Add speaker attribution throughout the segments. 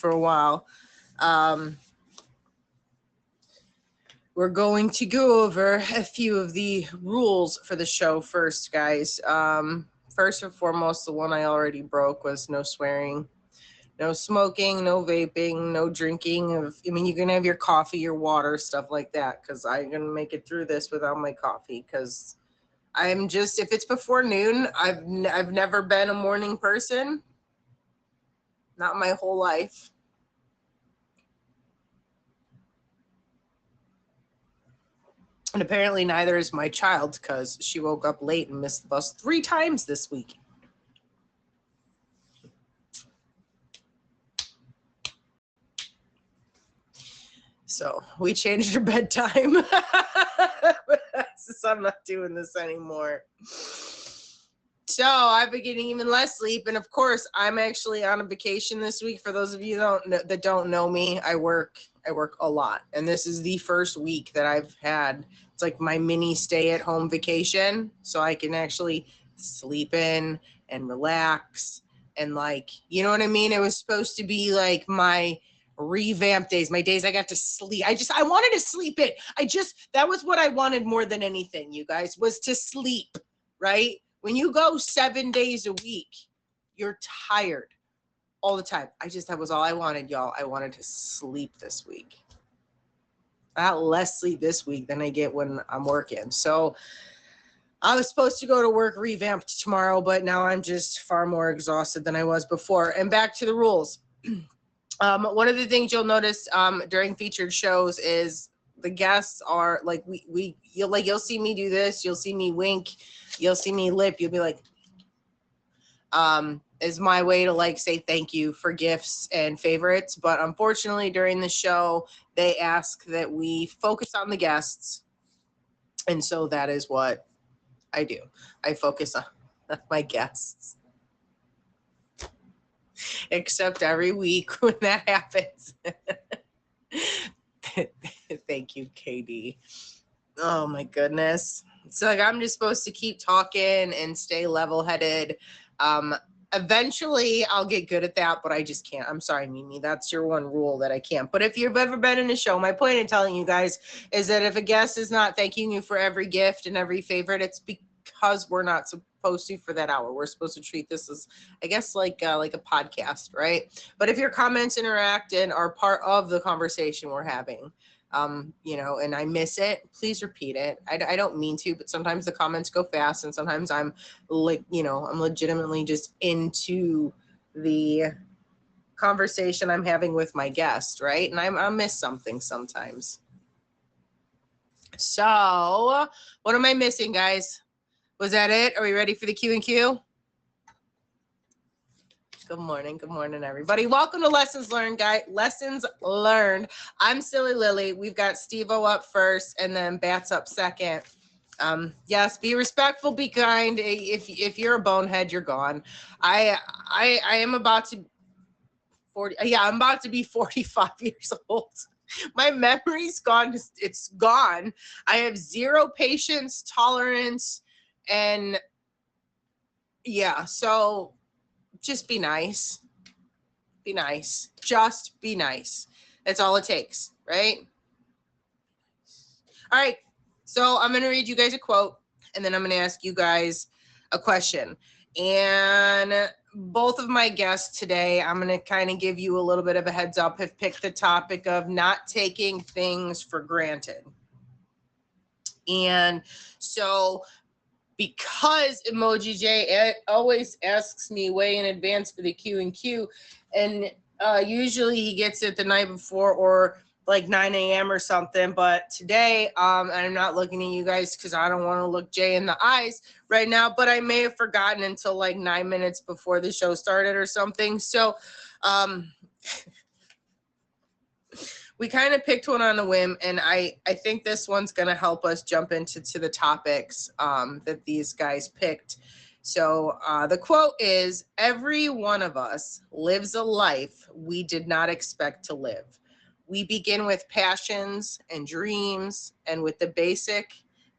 Speaker 1: for a while. We're going to go over a few of the rules for the show first, guys. First and foremost, the one I already broke was no swearing, no smoking, no vaping, no drinking. You're going to have your coffee, your water, stuff like that, because I'm going to make it through this without my coffee, because I'm just, if it's before noon, I've never been a morning person, not my whole life. And apparently neither is my child, because she woke up late and missed the bus 3 times this week. So we changed her bedtime. So I'm not doing this anymore. So I've been getting even less sleep. And of course, I'm actually on a vacation this week. For those of you that don't know me, I work a lot. And this is the first week that I've had. It's like my mini stay-at-home vacation. So I can actually sleep in and relax. And like, you know what I mean? It was supposed to be like my revamp days, my days I got to sleep. I wanted to sleep it. That was what I wanted more than anything, you guys, was to sleep, right? When you go 7 days a week, you're tired all the time. That was all I wanted, y'all. I wanted to sleep this week. I got less sleep this week than I get when I'm working. So I was supposed to go to work revamped tomorrow, but now I'm just far more exhausted than I was before. And back to the rules. One of the things you'll notice during featured shows is the guests are like, you'll see me do this, you'll see me wink, you'll see me lip, you'll be like, is my way to like say thank you for gifts and favorites. But unfortunately during the show, they ask that we focus on the guests. And so that is what I do. I focus on my guests. Except every week when that happens. Thank you, KD. Oh my goodness. So like I'm just supposed to keep talking and stay level-headed. Eventually I'll get good at that, but I just can't. I'm sorry, Mimi. That's your one rule that I can't. But if you've ever been in a show, my point in telling you guys is that if a guest is not thanking you for every gift and every favorite, it's because we're not supposed to for that hour. We're supposed to treat this as, I guess, like a podcast, right? But if your comments interact and are part of the conversation we're having, and I miss it, please repeat it. I don't mean to, but sometimes the comments go fast, and sometimes I'm like, I'm legitimately just into the conversation I'm having with my guest, right? And I'll miss something sometimes. So what am I missing, guys? Was that it? Are we ready for the Q&Q? Good morning, everybody. Welcome to Lessons Learned, guys. Lessons Learned. I'm Silly Lily. We've got Steve-O up first, and then Bats up second. Yes, be respectful, be kind. If you're a bonehead, you're gone. I am about to 40. Yeah, I'm about to be 45 years old. My memory's gone. It's gone. I have zero patience, tolerance, and yeah, so just be nice. Be nice. Just be nice. That's all it takes, right? All right. So I'm going to read you guys a quote, and then I'm going to ask you guys a question. And both of my guests today, I'm going to kind of give you a little bit of a heads up, have picked the topic of not taking things for granted. And so because Emoji J always asks me way in advance for the Q&Q, and usually he gets it the night before or like 9 a.m. or something. But today, I'm not looking at you guys because I don't want to look Jay in the eyes right now, but I may have forgotten until like 9 minutes before the show started or something. So we kind of picked one on a whim, and I think this one's going to help us jump into the topics that these guys picked. So the quote is, "Every one of us lives a life we did not expect to live. We begin with passions and dreams and with the basic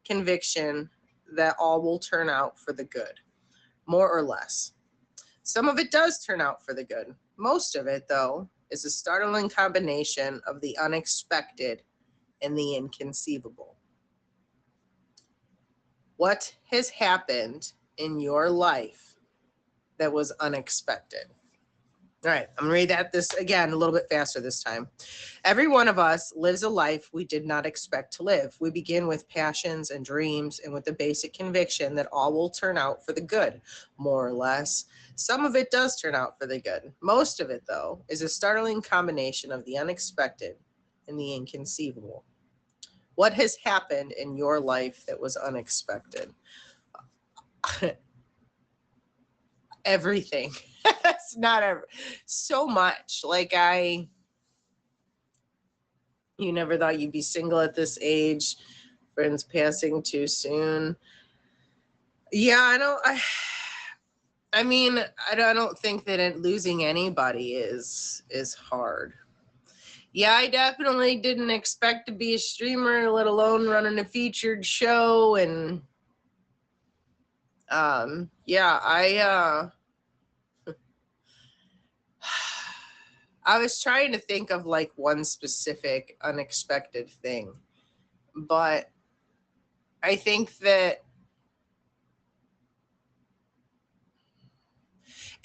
Speaker 1: conviction that all will turn out for the good, more or less. Some of it does turn out for the good. Most of it, though, is a startling combination of the unexpected and the inconceivable. What has happened in your life that was unexpected? All right, I'm gonna read this again a little bit faster this time. Every one of us lives a life we did not expect to live. We begin with passions and dreams and with the basic conviction that all will turn out for the good, more or less. Some of it does turn out for the good. Most of it, though, is a startling combination of the unexpected and the inconceivable. What has happened in your life that was unexpected? Everything. It's not ever so much. Like you never thought you'd be single at this age. Friends passing too soon. Yeah, I mean, I don't think that losing anybody is hard. Yeah, I definitely didn't expect to be a streamer, let alone running a featured show. And yeah, I was trying to think of like one specific unexpected thing, but I think that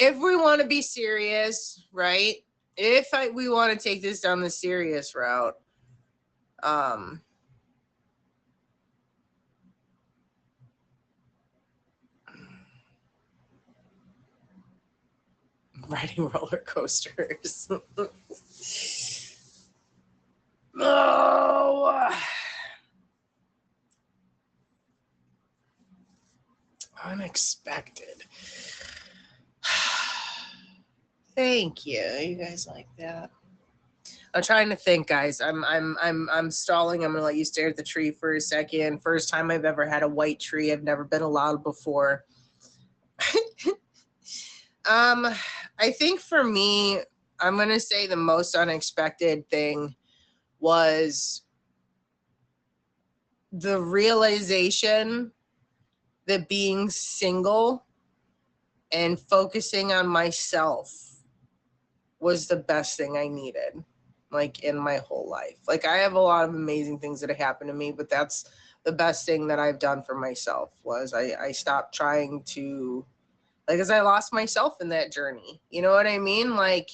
Speaker 1: if we want to be serious, right? If we want to take this down the serious route, riding roller coasters. Oh, unexpected. Thank you. You guys like that? I'm trying to think, guys. I'm stalling. I'm gonna let you stare at the tree for a second. First time I've ever had a white tree. I've never been allowed before. I think for me, I'm gonna say the most unexpected thing was the realization that being single and focusing on myself was the best thing I needed, like in my whole life. Like I have a lot of amazing things that have happened to me, but that's the best thing that I've done for myself was I stopped trying to, like, as I lost myself in that journey. You know what I mean? Like,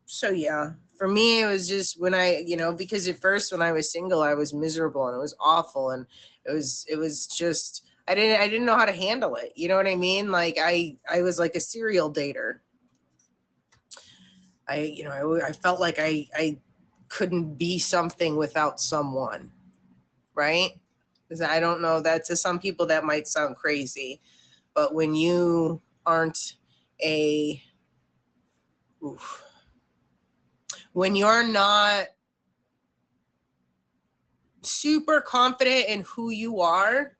Speaker 1: so yeah, for me, it was just when because at first when I was single, I was miserable and it was awful. And it was just, I didn't know how to handle it. You know what I mean? Like I was like a serial dater. I felt like I couldn't be something without someone, right? Because I don't know, that to some people that might sound crazy, but when you aren't when you're not super confident in who you are,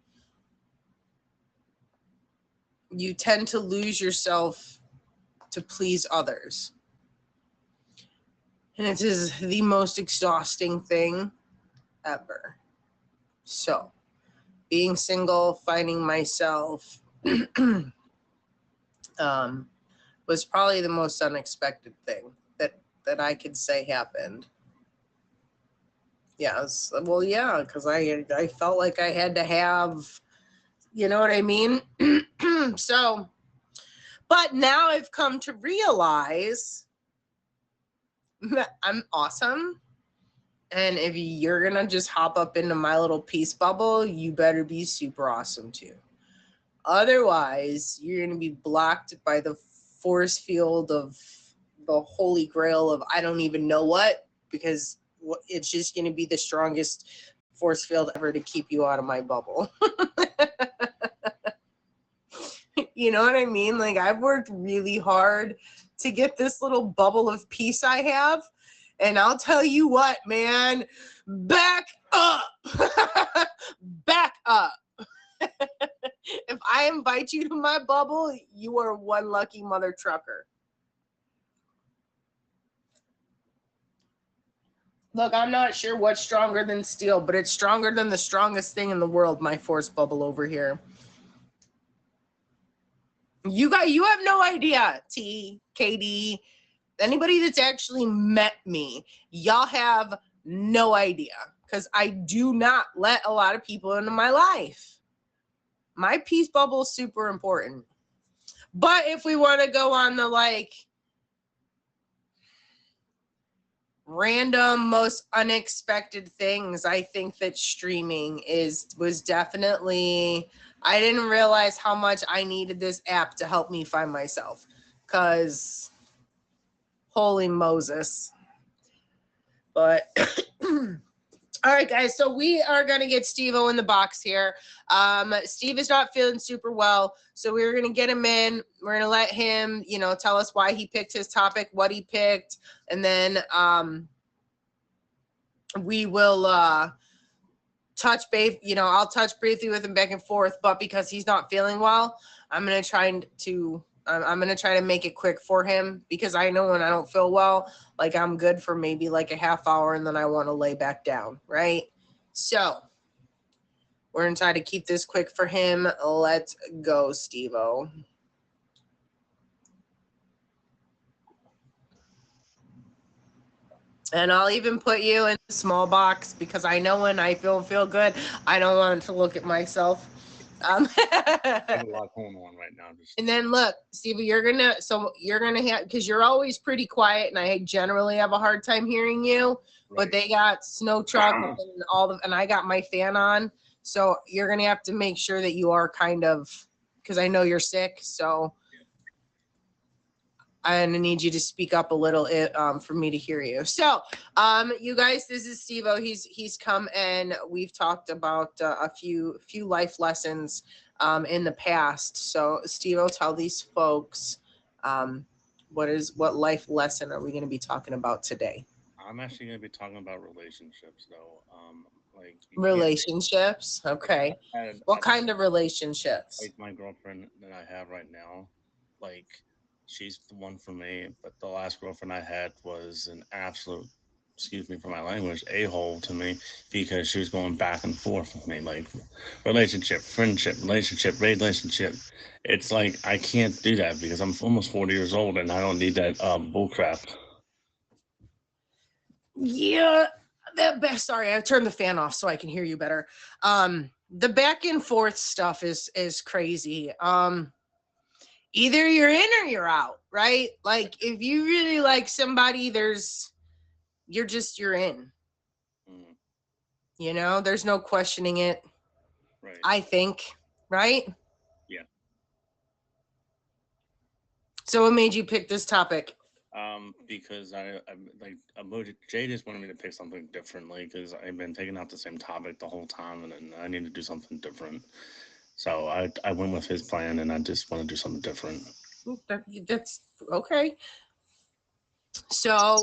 Speaker 1: you tend to lose yourself to please others. And it is the most exhausting thing ever. So, being single, finding myself, was probably the most unexpected thing that I could say happened. Yes, well, yeah, because I felt like I had to have, you know what I mean? So, but now I've come to realize that I'm awesome. And if you're going to just hop up into my little peace bubble, you better be super awesome too. Otherwise, you're going to be blocked by the force field of the holy grail of I don't even know what, because it's just going to be the strongest force field ever to keep you out of my bubble. You know what I mean? Like, I've worked really hard to get this little bubble of peace I have. And I'll tell you what, man, back up. Back up. If I invite you to my bubble, you are one lucky mother trucker. Look, I'm not sure what's stronger than steel, but it's stronger than the strongest thing in the world, my force bubble over here. You have no idea, T, KD, Anybody that's actually met me, y'all have no idea, because I do not let a lot of people into my life. My peace bubble is super important. But if we want to go on the like random, most unexpected things, I think that streaming was definitely, I didn't realize how much I needed this app to help me find myself, because holy Moses. But all right, guys, so we are going to get Steve-O in the box here. Steve is not feeling super well, so we're going to get him in. We're going to let him, you know, tell us why he picked his topic, what he picked, and then we will touch base. You know, I'll touch briefly with him back and forth, but because he's not feeling well, I'm going to try to make it quick for him, because I know when I don't feel well, like I'm good for maybe like a half hour and then I want to lay back down, right? So we're going to try to keep this quick for him. Let's go, Steve-O. And I'll even put you in the small box, because I know when I feel good, I don't want to look at myself.
Speaker 2: I have a lot going on right now.
Speaker 1: And then look, Steve, you're gonna have, because you're always pretty quiet, and I generally have a hard time hearing you. Right. But they got snow truck and I got my fan on, so you're gonna have to make sure that you are kind of, because I know you're sick, so I'm gonna need you to speak up a little for me to hear you. So, you guys, this is Steve-O. He's come, and we've talked about a few life lessons in the past. So, Steve-O, tell these folks what life lesson are we going to be talking about today?
Speaker 2: I'm actually going to be talking about relationships, though. Like
Speaker 1: relationships. Okay. What kind of relationships?
Speaker 2: Like my girlfriend that I have right now, like she's the one for me. But the last girlfriend I had was an absolute, excuse me for my language, a-hole to me, because she was going back and forth with me, like relationship, friendship, relationship. It's like I can't do that because I'm almost 40 years old and I don't need that bullcrap.
Speaker 1: Yeah, sorry, I turned the fan off so I can hear you better. The back and forth stuff is crazy. Either you're in or you're out, right? Like if you really like somebody, you're in. Mm. You know, there's no questioning it. Right. I think, right?
Speaker 2: Yeah.
Speaker 1: So what made you pick this topic?
Speaker 2: Because I like Jay just wanted me to pick something differently, because I've been taking out the same topic the whole time, and then I need to do something different. So I went with his plan, and I just want to do something different.
Speaker 1: That's okay. So,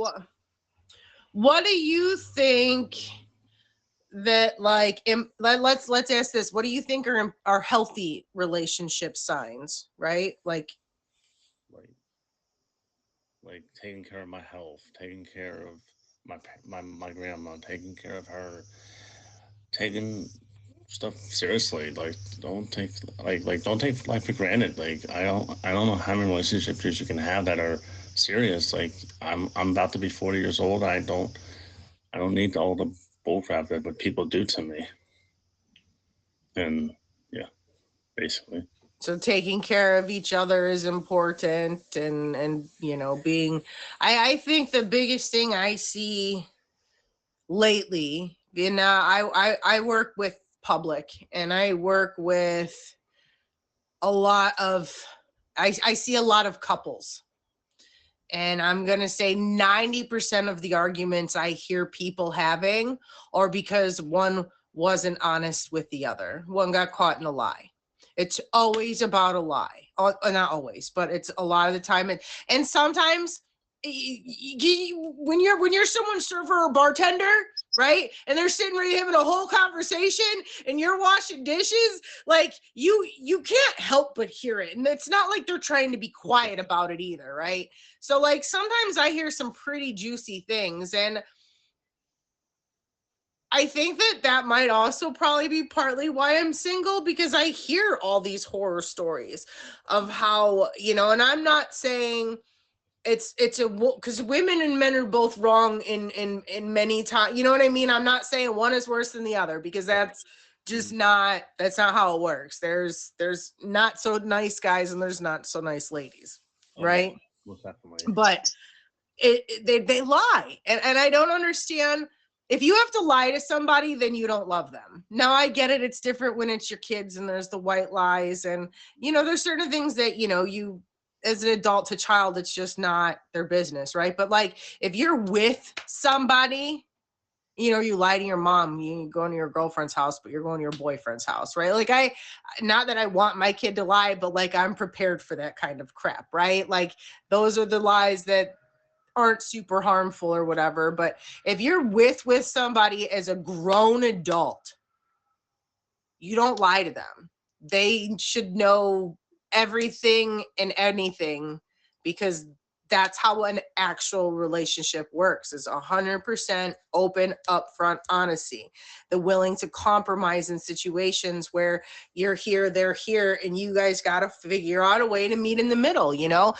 Speaker 1: what do you think that like? Let's ask this. What do you think are healthy relationship signs? Right, like
Speaker 2: taking care of my health, taking care of my grandma, taking care of her, taking stuff seriously. Like don't take life for granted. Like I don't know how many relationships you can have that are serious. Like I'm about to be 40 years old. I don't need all the bullcrap that what people do to me. And yeah, basically.
Speaker 1: So taking care of each other is important, and you know, I think the biggest thing I see lately, you know, I work with public, and I work with a lot of, I see a lot of couples, and I'm going to say 90% of the arguments I hear people having are because one wasn't honest with the other. One got caught in a lie. It's always about a lie. Not always, but it's a lot of the time. And sometimes when you're someone's server or bartender, right? And they're sitting there having a whole conversation and you're washing dishes, like you can't help but hear it. And it's not like they're trying to be quiet about it either, right? So like sometimes I hear some pretty juicy things, and I think that might also probably be partly why I'm single, because I hear all these horror stories of how, you know, and I'm not saying it's a, because women and men are both wrong in many times. You know what I mean? I'm not saying one is worse than the other, because that's just not, that's not how it works. There's not so nice guys and there's not so nice ladies, right?
Speaker 2: Most definitely.
Speaker 1: But they lie, and I don't understand. If you have to lie to somebody, then you don't love them. Now I get it, it's different when it's your kids and there's the white lies, and you know, there's certain things that, you know, you as an adult to child, it's just not their business, right? But like, if you're with somebody, you know, you lie to your mom, you go to your girlfriend's house, but you're going to your boyfriend's house, right? Like, not that I want my kid to lie, but like, I'm prepared for that kind of crap, right? Like, those are the lies that aren't super harmful or whatever. But if you're with somebody as a grown adult, you don't lie to them. They should know everything and anything, because that's how an actual relationship works, is 100% open, upfront honesty. The willing to compromise in situations where you're here, they're here, and you guys got to figure out a way to meet in the middle, you know?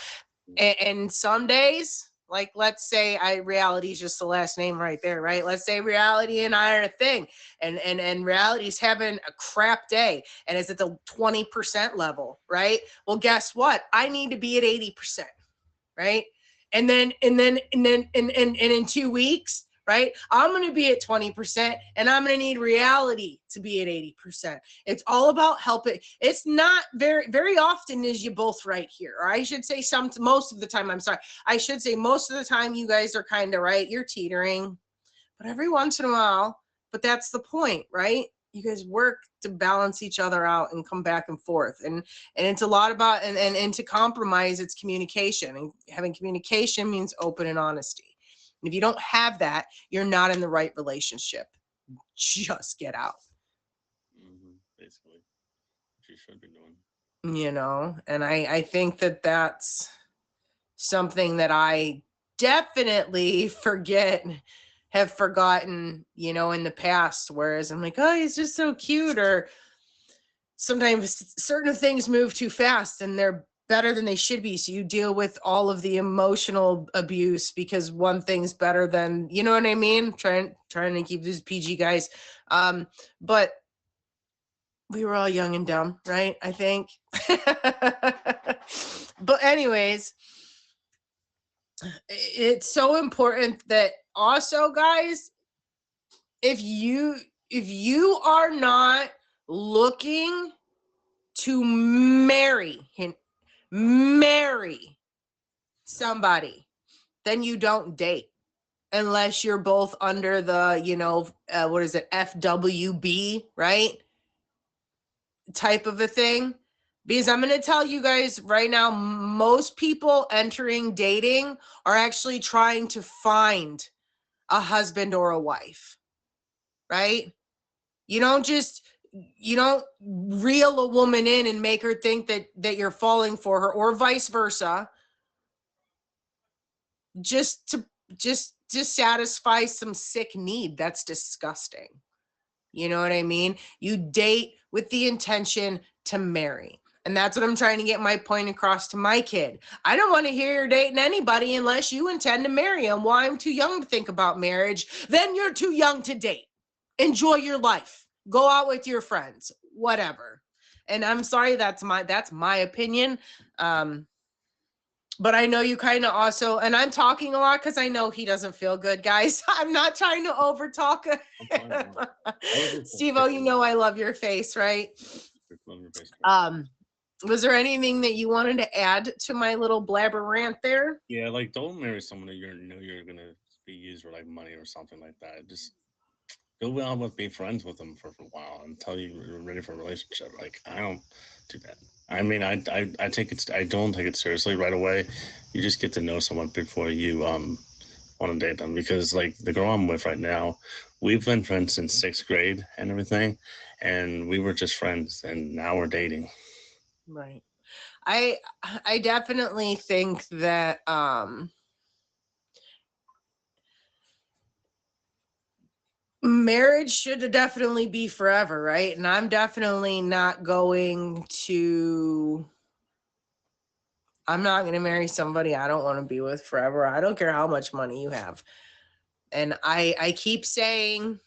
Speaker 1: And some days, like, let's say reality is just the last name right there, right? Let's say reality and I are a thing, and reality's having a crap day and is at the 20% level, right? Well, guess what? I need to be at 80%, right? And then in 2 weeks, right, I'm going to be at 20%, and I'm going to need reality to be at 80%. It's all about helping. It's not very often is you both right here, or I should say most of the time. I'm sorry, I should say most of the time you guys are kind of right. You're teetering, but every once in a while. But that's the point, right? You guys work to balance each other out and come back and forth. And it's a lot about, and to compromise, it's communication. And having communication means open and honesty. And if you don't have that, you're not in the right relationship. Just get out.
Speaker 2: Basically, what you should be doing.
Speaker 1: You know, and I think that that's something that I definitely have forgotten, you know, in the past. Whereas I'm like, oh, he's just so cute. Or sometimes certain things move too fast and they're better than they should be. So you deal with all of the emotional abuse because one thing's better than, you know what I mean? Trying to keep these PG guys. But we were all young and dumb, right? I think. But anyways, it's so important that also, guys, if you are not looking to marry somebody, then you don't date, unless you're both under the, you know, what is it, FWB, right, type of a thing. Because I'm going to tell you guys right now, most people entering dating are actually trying to find a husband or a wife, right? You don't reel a woman in and make her think that you're falling for her, or vice versa, just to satisfy some sick need. That's disgusting. You know what I mean? You date with the intention to marry. And that's what I'm trying to get my point across to my kid. I don't want to hear you're dating anybody unless you intend to marry him. Well, I'm too young to think about marriage. Then you're too young to date. Enjoy your life. Go out with your friends, whatever. And I'm sorry, that's my opinion. But I know you kind of also, and I'm talking a lot because I know he doesn't feel good, guys. I'm not trying to over talk. Steve-O, you know I love your face, right? Was there anything that you wanted to add to my little blabber rant there?
Speaker 2: Yeah, like, don't marry someone that you know you're gonna be used for like money or something like that. Just go out with, be friends with them for a while until you're ready for a relationship. Like, I don't do that. I mean, I don't take it seriously right away. You just get to know someone before you want to date them, because like the girl I'm with right now, we've been friends since 6th grade and everything, and we were just friends, and now we're dating.
Speaker 1: Right. I definitely think that marriage should definitely be forever, right? And I'm definitely not going to I'm not going to marry somebody I don't want to be with forever. I don't care how much money you have. And I keep saying,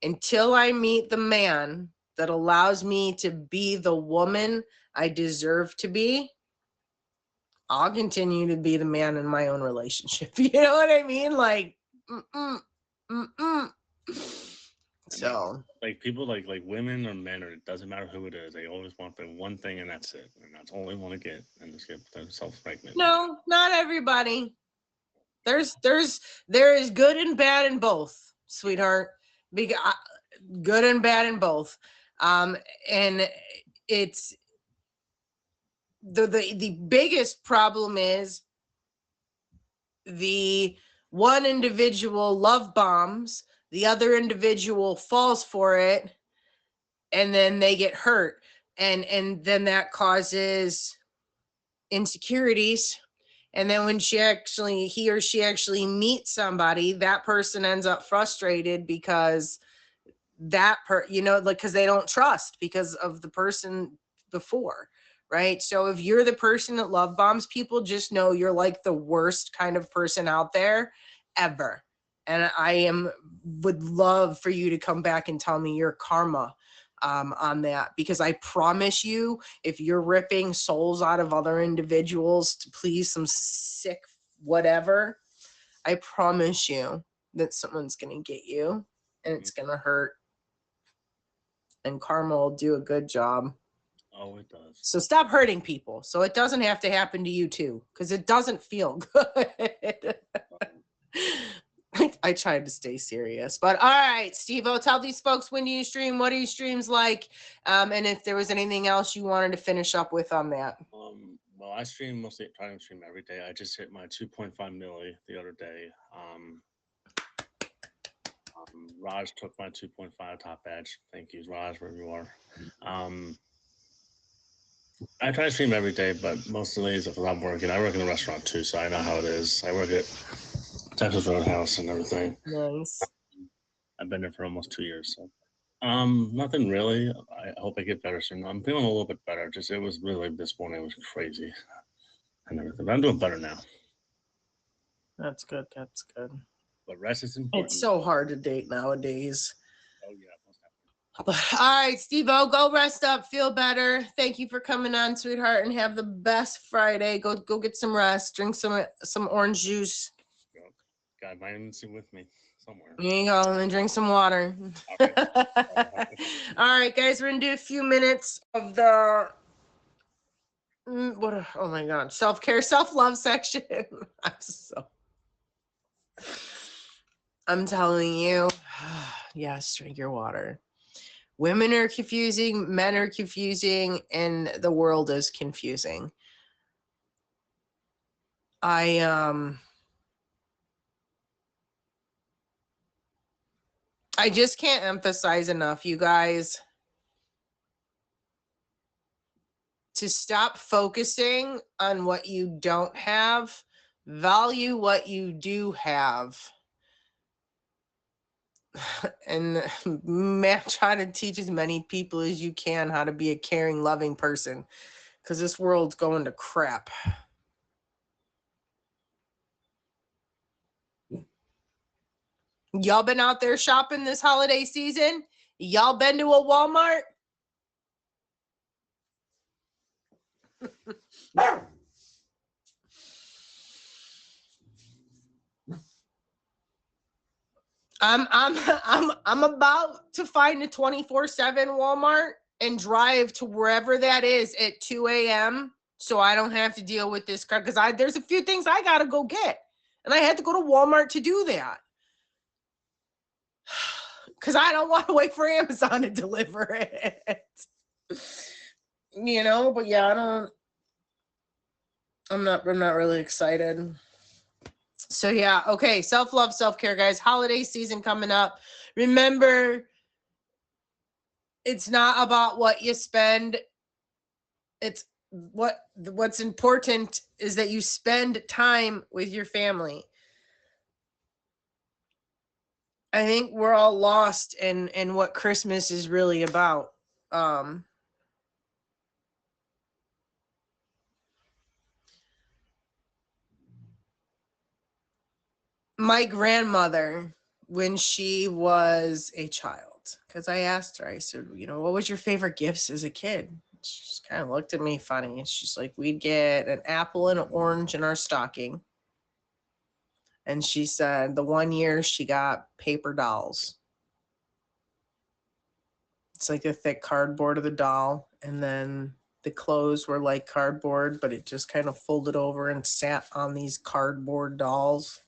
Speaker 1: until I meet the man that allows me to be the woman I deserve to be, I'll continue to be the man in my own relationship. You know what I mean? Like, So,
Speaker 2: like people like women or men, or it doesn't matter who it is, they always want the one thing and that's it, and that's all they want to get, and just get themselves pregnant.
Speaker 1: no, not everybody. There is good and bad in both, sweetheart. Good and bad in both. And it's the biggest problem is the one individual love bombs, the other individual falls for it, and then they get hurt. And then that causes insecurities. And then when he or she actually meets somebody, that person ends up frustrated because because they don't trust because of the person before, right? So if you're the person that love bombs people, just know you're like the worst kind of person out there ever. And would love for you to come back and tell me your karma on that, because I promise you, if you're ripping souls out of other individuals to please some sick whatever, I promise you that someone's gonna get you and it's gonna hurt. And karma will do a good job.
Speaker 2: Oh, it does.
Speaker 1: So stop hurting people, so it doesn't have to happen to you too, because it doesn't feel good. I tried to stay serious, but all right, Steve-O, tell these folks, when do you stream? What are your streams like? And if there was anything else you wanted to finish up with on that.
Speaker 2: Well, I try to stream every day. I just hit my 2.5 milli the other day. Raj took my 2.5 top badge. Thank you, Raj, wherever you are. I try to stream every day, but most of the days if I'm working, I work in a restaurant too, so I know how it is. I work at Texas Roadhouse and everything.
Speaker 1: Nice.
Speaker 2: I've been there for almost 2 years. So, nothing really. I hope I get better soon. I'm feeling a little bit better. Just it was really this morning. It was crazy and everything. But I'm doing better now.
Speaker 1: That's good. That's good.
Speaker 2: But rest is important.
Speaker 1: It's so hard to date nowadays.
Speaker 2: Oh yeah.
Speaker 1: All right, Steve-O, go rest up, feel better. Thank you for coming on, sweetheart, and have the best Friday. Go get some rest. Drink some orange juice.
Speaker 2: Got vitamins with me somewhere.
Speaker 1: There you go, and drink some water.
Speaker 2: Okay.
Speaker 1: All right, guys, we're gonna do a few minutes of the oh my god, self-care, self-love section. I'm telling you, yes, drink your water. Women are confusing, men are confusing, and the world is confusing. I just can't emphasize enough, you guys, to stop focusing on what you don't have. Value what you do have. And try to teach as many people as you can how to be a caring, loving person, because this world's going to crap. Y'all been out there shopping this holiday season? Y'all been to a Walmart? I'm about to find a 24/7 Walmart and drive to wherever that is at 2 a.m. so I don't have to deal with this crap, because there's a few things I gotta go get, and I had to go to Walmart to do that because I don't want to wait for Amazon to deliver it. But yeah, I'm not really excited. So yeah, okay, self-love, self-care, guys. Holiday season coming up. Remember, it's not about what you spend. It's what's important is that you spend time with your family. I think we're all lost in what Christmas is really about. my grandmother, when she was a child, because I asked her, I said, what was your favorite gifts as a kid? She just kind of looked at me funny. And she's like, we'd get an apple and an orange in our stocking. And she said the one year she got paper dolls. It's like a thick cardboard of the doll. And then the clothes were like cardboard, but it just kind of folded over and sat on these cardboard dolls.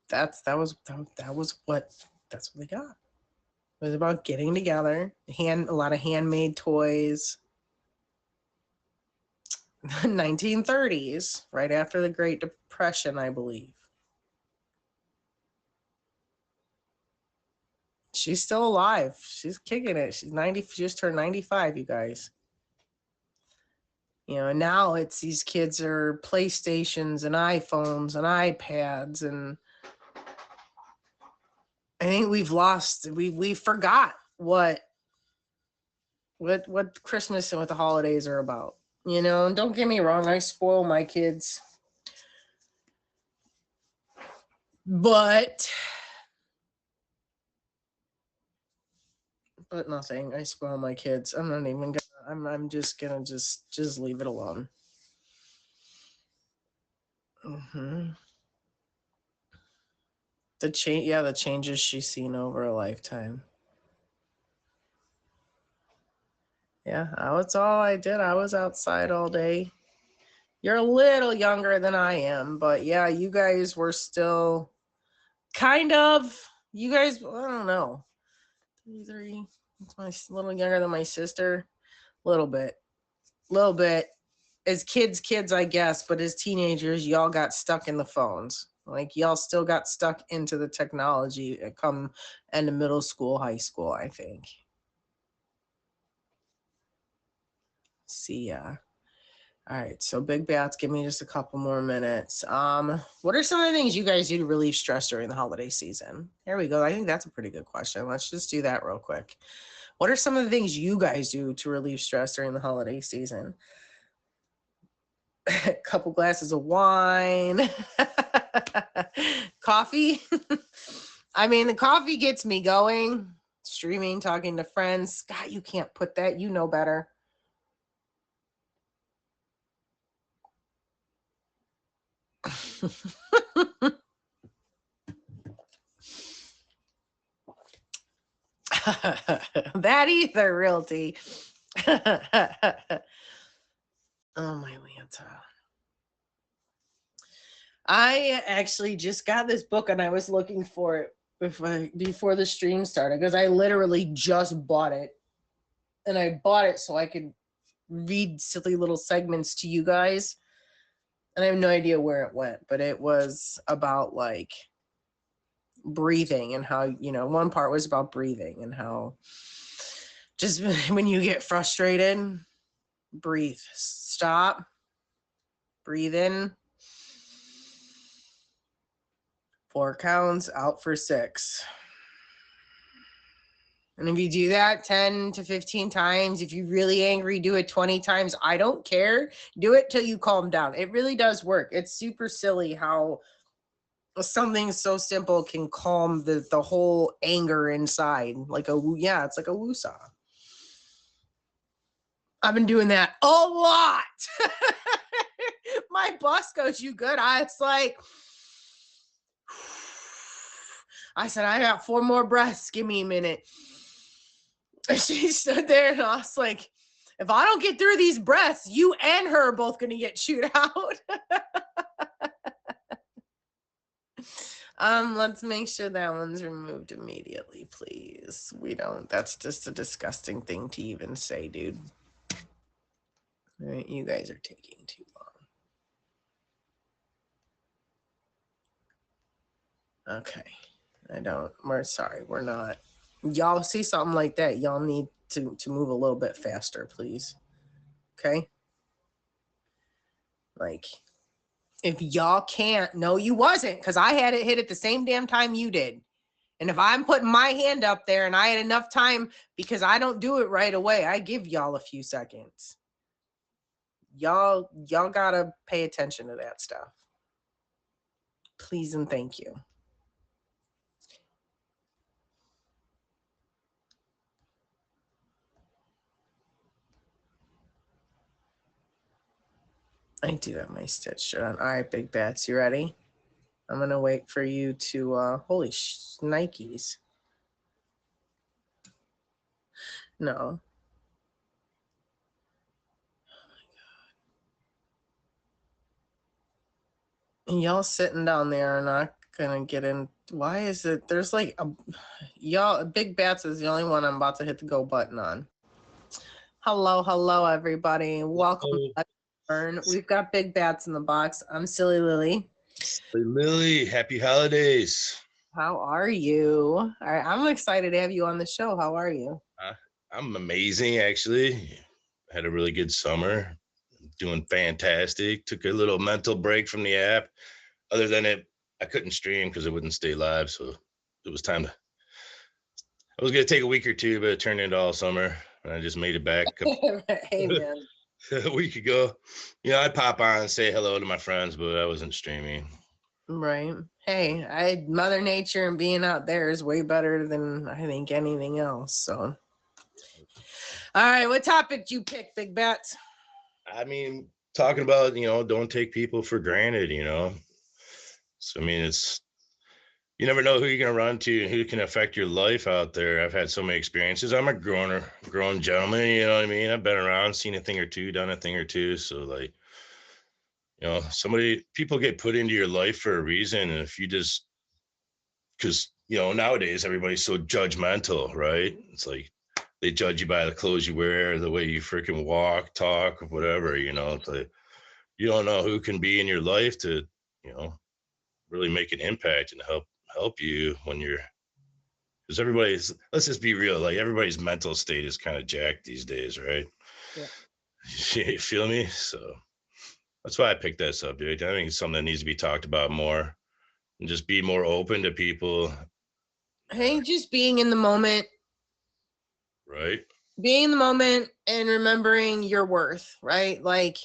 Speaker 1: That's what we got. It was about getting together, a lot of handmade toys. 1930s, right after the Great Depression, I believe. She's still alive. She's kicking it. She's 90. She just turned 95, you guys. And now it's these kids are PlayStations and iPhones and iPads, and I think we forgot what Christmas and what the holidays are about. And don't get me wrong, I spoil my kids. But nothing. I spoil my kids. I'm not even gonna I'm just gonna just leave it alone. The changes she's seen over a lifetime. Yeah, that's all I did. I was outside all day. You're a little younger than I am, but yeah, you guys were still kind of, I don't know. 33, it's a little younger than my sister. A little bit. As kids, I guess, but as teenagers, y'all got stuck in the phones. Like, y'all still got stuck into the technology come into middle school, high school, I think. See ya. All right, so Big Bats, give me just a couple more minutes. What are some of the things you guys do to relieve stress during the holiday season? There we go. I think that's a pretty good question. Let's just do that real quick. What are some of the things you guys do to relieve stress during the holiday season? A couple glasses of wine, coffee. I mean, the coffee gets me going. Streaming, talking to friends. God, you can't put that. You know better. That either, Realty. Oh, my Lanta. I actually just got this book and I was looking for it before the stream started because I literally just bought it. And I bought it so I could read silly little segments to you guys. And I have no idea where it went, but it was about like breathing and how, one part was about breathing and how just when you get frustrated, breathe, stop, breathe in, 4 counts, out for 6. And if you do that 10 to 15 times, if you're really angry, do it 20 times. I don't care. Do it till you calm down. It really does work. It's super silly how something so simple can calm the whole anger inside. It's like a woosah. I've been doing that a lot. My boss goes, you good? It's like, I said, I got 4 more breaths. Give me a minute. And she stood there and I was like, if I don't get through these breaths, you and her are both going to get chewed out. Let's make sure that one's removed immediately, please. That's just a disgusting thing to even say, dude. All right, you guys are taking too long. Okay. We're sorry, we're not. Y'all see something like that, y'all need to move a little bit faster, please. Okay? Like, if y'all can't, no, you wasn't, because I had it hit at the same damn time you did. And if I'm putting my hand up there and I had enough time, because I don't do it right away, I give y'all a few seconds. Y'all gotta pay attention to that stuff. Please and thank you. I do have my stitch shirt on. All right, Big Bats, you ready? I'm gonna wait for you to holy Nikes. No. And y'all sitting down there are not gonna get in. Why is it there's like a y'all Big Bats is the only one I'm about to hit the go button on. Hello, everybody. Welcome back. We've got Big Bats in the box. I'm Silly Lily.
Speaker 3: Hey, Lily, happy holidays.
Speaker 1: How are you? All right, I'm excited to have you on the show. How are you?
Speaker 3: I'm amazing, actually. Had a really good summer. Doing fantastic. Took a little mental break from the app. Other than it, I couldn't stream because it wouldn't stay live. So it was time to. I was going to take a week or two, but it turned into all summer. And I just made it back
Speaker 1: Hey, man.
Speaker 3: a week ago. I'd pop on and say hello to my friends, but I wasn't streaming.
Speaker 1: Right. Hey, Mother Nature and being out there is way better than I think anything else. So, all right, what topic do you pick, Big Bats?
Speaker 3: I mean, talking about, don't take people for granted, So, it's, you never know who you're going to run to and who can affect your life out there. I've had so many experiences. I'm a grown gentleman, you know what I mean? I've been around, seen a thing or two, done a thing or two. So, like, people get put into your life for a reason. And if you just, because, nowadays everybody's so judgmental, right? It's like they judge you by the clothes you wear, the way you freaking walk, talk, whatever, It's like, you don't know who can be in your life to, really make an impact and help you when you're, because let's just be real, like everybody's mental state is kind of jacked these days, right?
Speaker 1: Yeah.
Speaker 3: You feel me? So that's why I picked that subject. I think it's something that needs to be talked about more and just be more open to people.
Speaker 1: I think just being in the moment.
Speaker 3: Right.
Speaker 1: Being in the moment and remembering your worth, right? Like,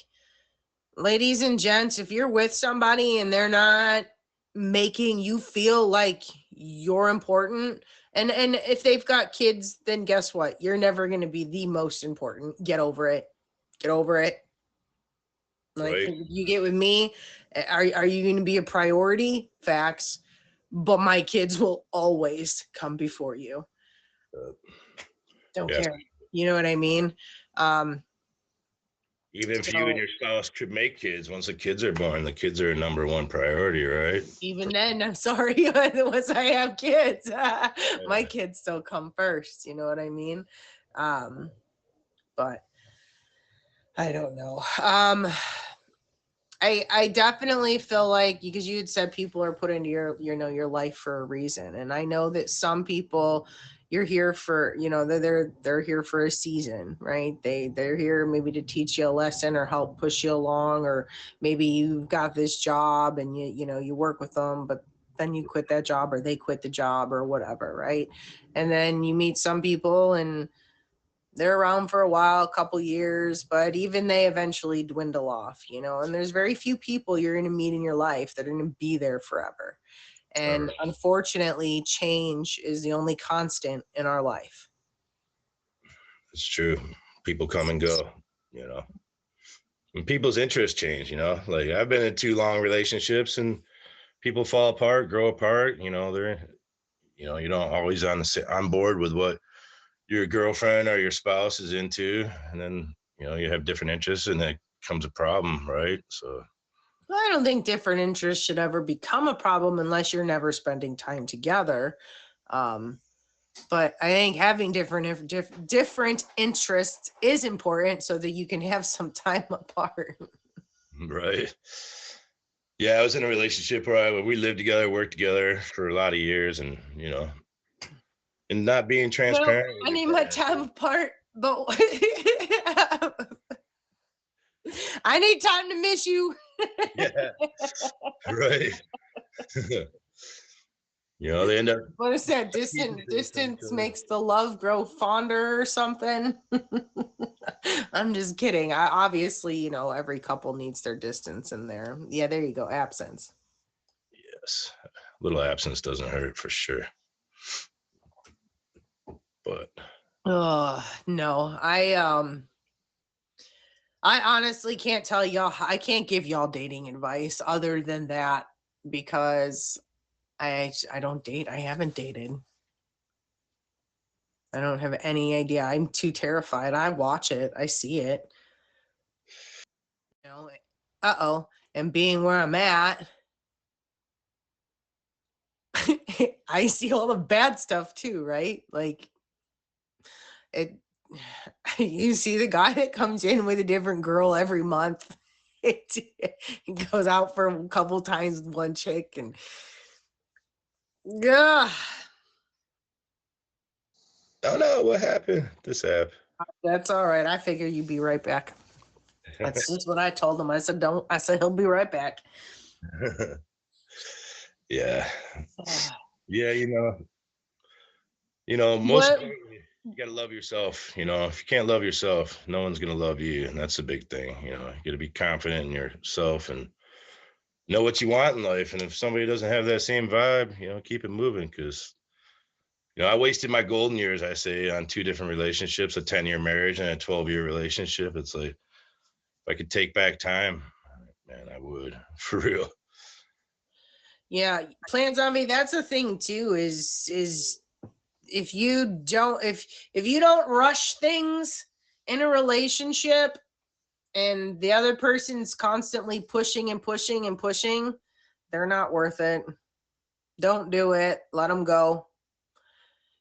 Speaker 1: ladies and gents, if you're with somebody and they're not making you feel like you're important, and if they've got kids, then guess what? You're never going to be the most important. Get over it. Like,
Speaker 3: Right.
Speaker 1: you get with me, are you going to be a priority? Facts. But my kids will always come before you. Don't care. You know what I mean?
Speaker 3: Even if you and your spouse could make kids, once the kids are born, the kids are a number one priority, right?
Speaker 1: Even then, I'm sorry, once I have kids, my kids still come first. You know what I mean? But I don't know. I definitely feel like, because you had said people are put into your life for a reason, and I know that some people, you're here for, they're here for a season, right? They're here maybe to teach you a lesson or help push you along, or maybe you've got this job and you work with them, but then you quit that job or they quit the job or whatever, right? And then you meet some people and they're around for a while, a couple years, but even they eventually dwindle off, and there's very few people you're going to meet in your life that are going to be there forever. And unfortunately, change is the only constant in our life.
Speaker 3: It's true. People come and go, and people's interests change, like I've been in 2 long relationships and people fall apart, grow apart, they're, you don't always on board with what your girlfriend or your spouse is into. And then, you have different interests and that comes a problem, right? So
Speaker 1: I don't think different interests should ever become a problem unless you're never spending time together. But I think having different interests is important so that you can have some time apart.
Speaker 3: Right. Yeah, I was in a relationship where we lived together, worked together for a lot of years, and and not being transparent.
Speaker 1: Well, I need my time apart, but I need time to miss you.
Speaker 3: Yeah. Right. They end up.
Speaker 1: What is that? Distance makes the love grow fonder or something. I'm just kidding. Obviously, every couple needs their distance in there. Yeah, there you go. Absence.
Speaker 3: Yeah. yes, a little absence doesn't hurt for sure. But
Speaker 1: Oh, no. I honestly can't tell y'all. I can't give y'all dating advice other than that because I don't date. I haven't dated. I don't have any idea. I'm too terrified. I watch it. I see it. You know, uh-oh. And being where I'm at, I see all the bad stuff too, right? Like it you see the guy that comes in with a different girl every month. It goes out for a couple times with one chick and yeah.
Speaker 3: oh no, what happened? This app.
Speaker 1: That's all right. I figure you'd be right back. That's just what I told him. I said, he'll be right back.
Speaker 3: Yeah. Yeah, most
Speaker 1: What?
Speaker 3: you gotta love yourself. If you can't love yourself, no one's gonna love you. And that's a big thing. You gotta be confident in yourself and know what you want in life. And if somebody doesn't have that same vibe, keep it moving. Cause I wasted my golden years, I say, on 2 different relationships, a 10-year marriage and a 12-year relationship. It's like, if I could take back time, man, I would, for real.
Speaker 1: Yeah, Plant Zombie, that's the thing too, is if you don't rush things in a relationship and the other person's constantly pushing and pushing and pushing, they're not worth it. Don't do it. Let them go.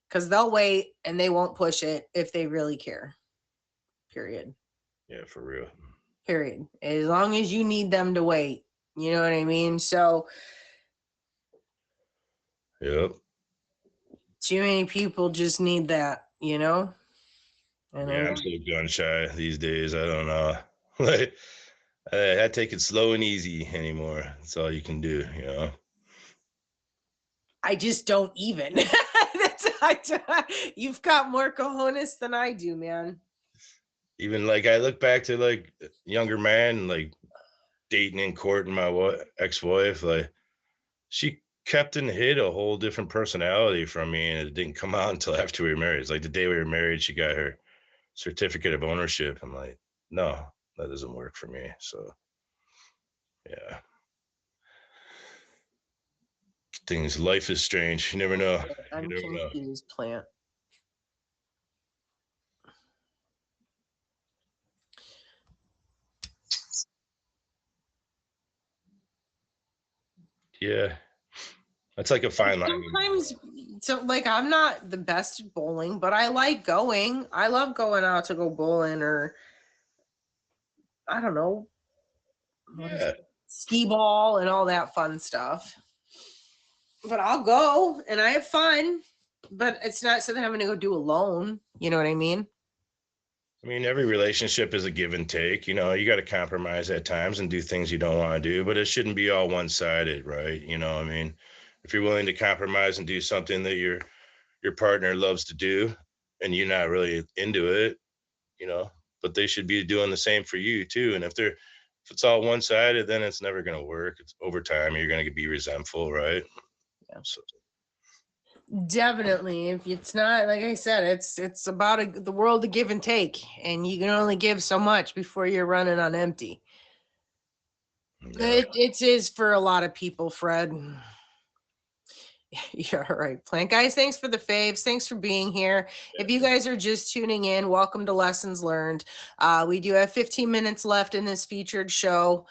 Speaker 1: Because they'll wait and they won't push it if they really care. Period.
Speaker 3: Yeah, for real.
Speaker 1: Period. As long as you need them to wait. You know what I mean? So
Speaker 3: Yep.
Speaker 1: too many people just need that, And
Speaker 3: Yeah, I'm so gun shy these days. I don't know. Like, I take it slow and easy anymore. That's all you can do,
Speaker 1: I just don't even. You've got more cojones than I do, man.
Speaker 3: Even like I look back to like younger man, like dating and courting my ex-wife, like she kept and hid a whole different personality from me, and it didn't come out until after we were married. It's like the day we were married, she got her certificate of ownership. I'm like, no, that doesn't work for me. So yeah. Life is strange. You never know.
Speaker 1: I'm confused, Plant.
Speaker 3: Yeah. That's like a fine line.
Speaker 1: Sometimes, so like I'm not the best at bowling, but I like going. I love going out to go bowling or I don't know, skee ball and all that fun stuff. But I'll go and I have fun, but it's not something I'm going to go do alone. You know what I mean?
Speaker 3: I mean, every relationship is a give and take. You got to compromise at times and do things you don't want to do, but it shouldn't be all one-sided, right? I mean, if you're willing to compromise and do something that your partner loves to do and you're not really into it, but they should be doing the same for you too. And if it's all one-sided, then it's never going to work. It's over time, you're going to be resentful, right?
Speaker 1: Yeah.
Speaker 3: So.
Speaker 1: Definitely. If it's not, like I said, it's about the world of give and take, and you can only give so much before you're running on empty. Yeah. It is for a lot of people, Fred. You're right, Plant. Guys, thanks for the faves. Thanks for being here. If you guys are just tuning in, welcome to Lessons Learned. We do have 15 minutes left in this featured show.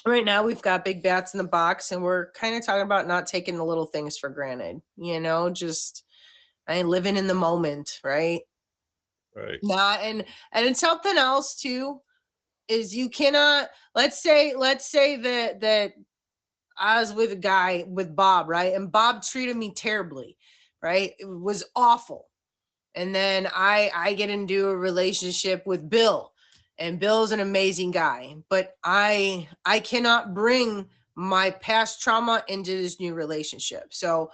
Speaker 1: Right now, we've got Big Bats in the Box, and we're kind of talking about not taking the little things for granted. Just living in the moment, right?
Speaker 3: Right.
Speaker 1: And it's something else too. Is you cannot. Let's say that I was with a guy with Bob, right? And Bob treated me terribly, right? It was awful. And then I get into a relationship with Bill, and Bill's an amazing guy, but I cannot bring my past trauma into this new relationship. So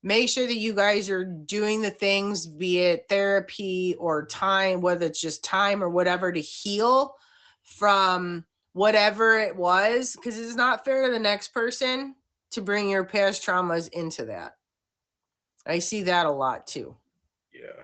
Speaker 1: make sure that you guys are doing the things, be it therapy or time, whether it's just time or whatever, to heal from whatever it was, because it's not fair to the next person to bring your past traumas into that. I see that a lot too.
Speaker 3: Yeah.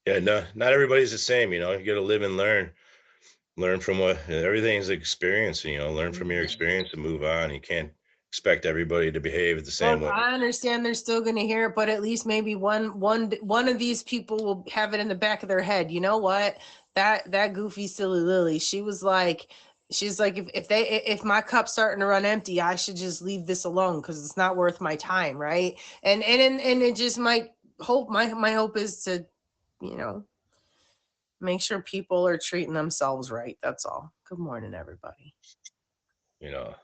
Speaker 3: Yeah, no, not everybody's the same, you know. You got to live and learn from what everything's experience, you know, learn from your experience and move on. You can't expect everybody to behave the same
Speaker 1: Look,
Speaker 3: way.
Speaker 1: I understand they're still going to hear it, but at least maybe one of these people will have it in the back of their head. You know what? That goofy silly Lily, she's like, if my cup's starting to run empty, I should just leave this alone because it's not worth my time, right? And it just might hope my hope is to, you know, make sure people are treating themselves right. That's all. Good morning, everybody.
Speaker 3: You know,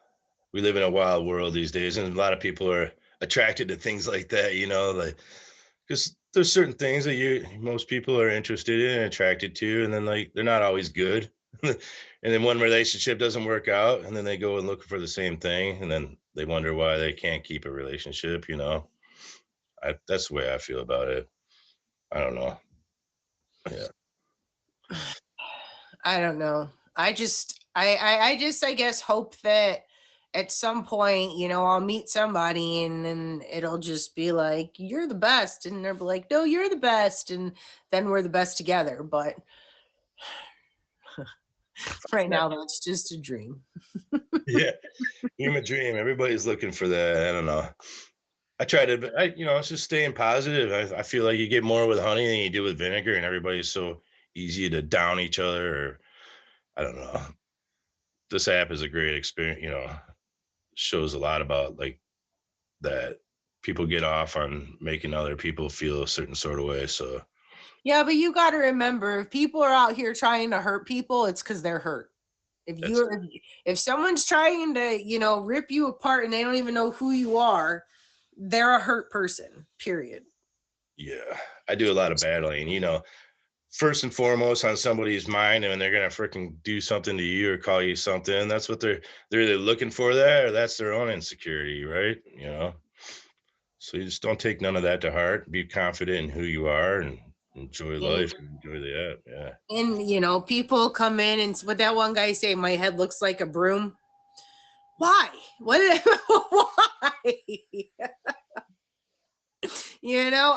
Speaker 3: we live in a wild world these days, and a lot of people are attracted to things like that, you know, like because there's certain things that most people are interested in and attracted to, and then like they're not always good. And then one relationship doesn't work out, and then they go and look for the same thing, and then they wonder why they can't keep a relationship, you know. That's the way I feel about it. I don't know. Yeah.
Speaker 1: I don't know. I guess hope that at some point, you know, I'll meet somebody and then it'll just be like, you're the best. And they'll be like, no, you're the best. And then we're the best together. But right now, that's just a dream.
Speaker 3: Yeah. Dream a dream. Everybody's looking for that. I don't know. I try to, you know, it's just staying positive. I feel like you get more with honey than you do with vinegar, and everybody's so easy to down each other. Or I don't know. This app is a great experience. You know, shows a lot about like that. People get off on making other people feel a certain sort of way. So
Speaker 1: Yeah, but you got to remember, if people are out here trying to hurt people, it's because they're hurt. If someone's trying to, you know, rip you apart and they don't even know who you are, they're a hurt person, period.
Speaker 3: yeah, I do a lot of battling, you know, first and foremost on somebody's mind, and when they're gonna freaking do something to you or call you something, that's what they're either looking for that or that's their own insecurity, right? You know, so you just don't take none of that to heart. Be confident in who you are and enjoy life and enjoy the app. Yeah.
Speaker 1: And, you know, people come in and what that one guy say, my head looks like a broom. Why? What did why? You know,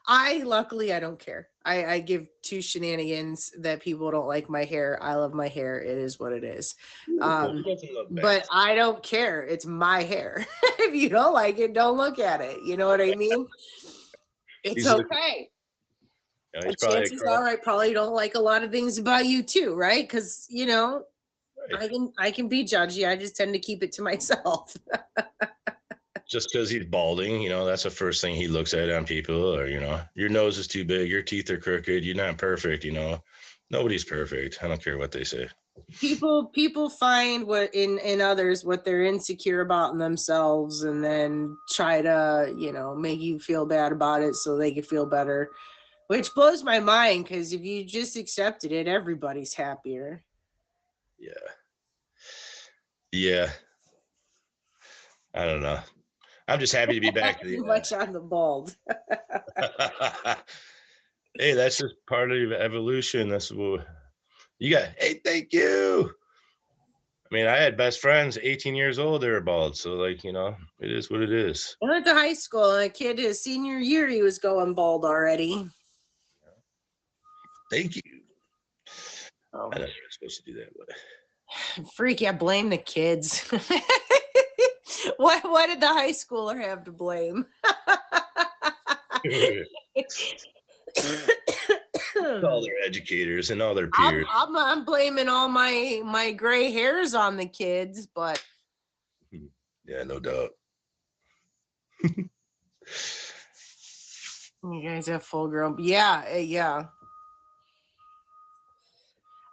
Speaker 1: I luckily I don't care. I give two shenanigans that people don't like my hair. I love my hair. It is what it is. But I don't care. It's my hair. If you don't like it, don't look at it. You know what I mean? It's okay.
Speaker 3: Yeah,
Speaker 1: chances are I probably don't like a lot of things about you too, right? Because, you know, right. I can be judgy. I just tend to keep it to myself.
Speaker 3: Just because he's balding, you know, that's the first thing he looks at on people. Or, you know, your nose is too big, your teeth are crooked, you're not perfect, you know. Nobody's perfect. I don't care what they say.
Speaker 1: People find what in others what they're insecure about in themselves, and then try to, you know, make you feel bad about it so they can feel better, which blows my mind, because if you just accepted it, everybody's happier.
Speaker 3: Yeah. I don't know. I'm just happy to be back to the
Speaker 1: much on the bald.
Speaker 3: Hey, that's just part of evolution. That's what you got. Hey, thank you. I mean, I had best friends, 18 years old, they were bald. So, like, you know, it is what it is.
Speaker 1: I went to high school, and a kid his senior year, he was going bald already.
Speaker 3: Thank you.
Speaker 1: Oh.
Speaker 3: I know you're supposed to do that. But...
Speaker 1: Freak, yeah, blame the kids. What did the high schooler have to blame?
Speaker 3: All their educators and all their peers.
Speaker 1: I'm blaming all my gray hairs on the kids, but
Speaker 3: yeah, no doubt.
Speaker 1: You guys have full grown. Yeah.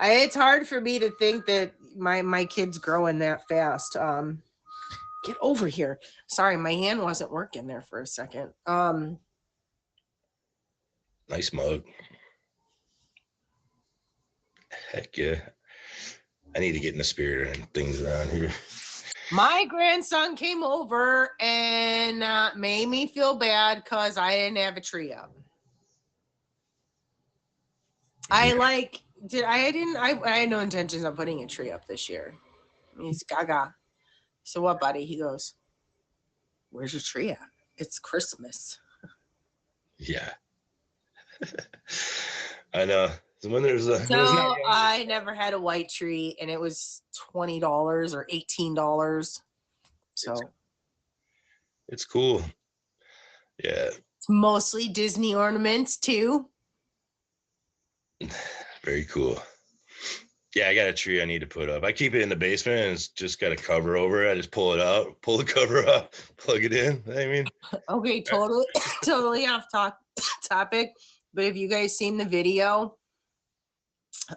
Speaker 1: It's hard for me to think that my kid's growing that fast. Get over here. Sorry, my hand wasn't working there for a second.
Speaker 3: Nice mug. Heck yeah. I need to get in the spirit and things around here.
Speaker 1: My grandson came over and made me feel bad because I didn't have a tree up. I had no intentions of putting a tree up this year. He's gaga. So what, buddy? He goes, where's your tree at? It's Christmas.
Speaker 3: Yeah. I know. So when there's
Speaker 1: So I never had a white tree, and it was $20 or $18. So
Speaker 3: it's cool. Yeah.
Speaker 1: it's mostly Disney ornaments too.
Speaker 3: Very cool. Yeah, I got a tree I need to put up. I keep it in the basement and it's just got a cover over it. I just pull it out, pull the cover up, plug it in. I mean,
Speaker 1: Okay, totally, totally off topic. But have you guys seen the video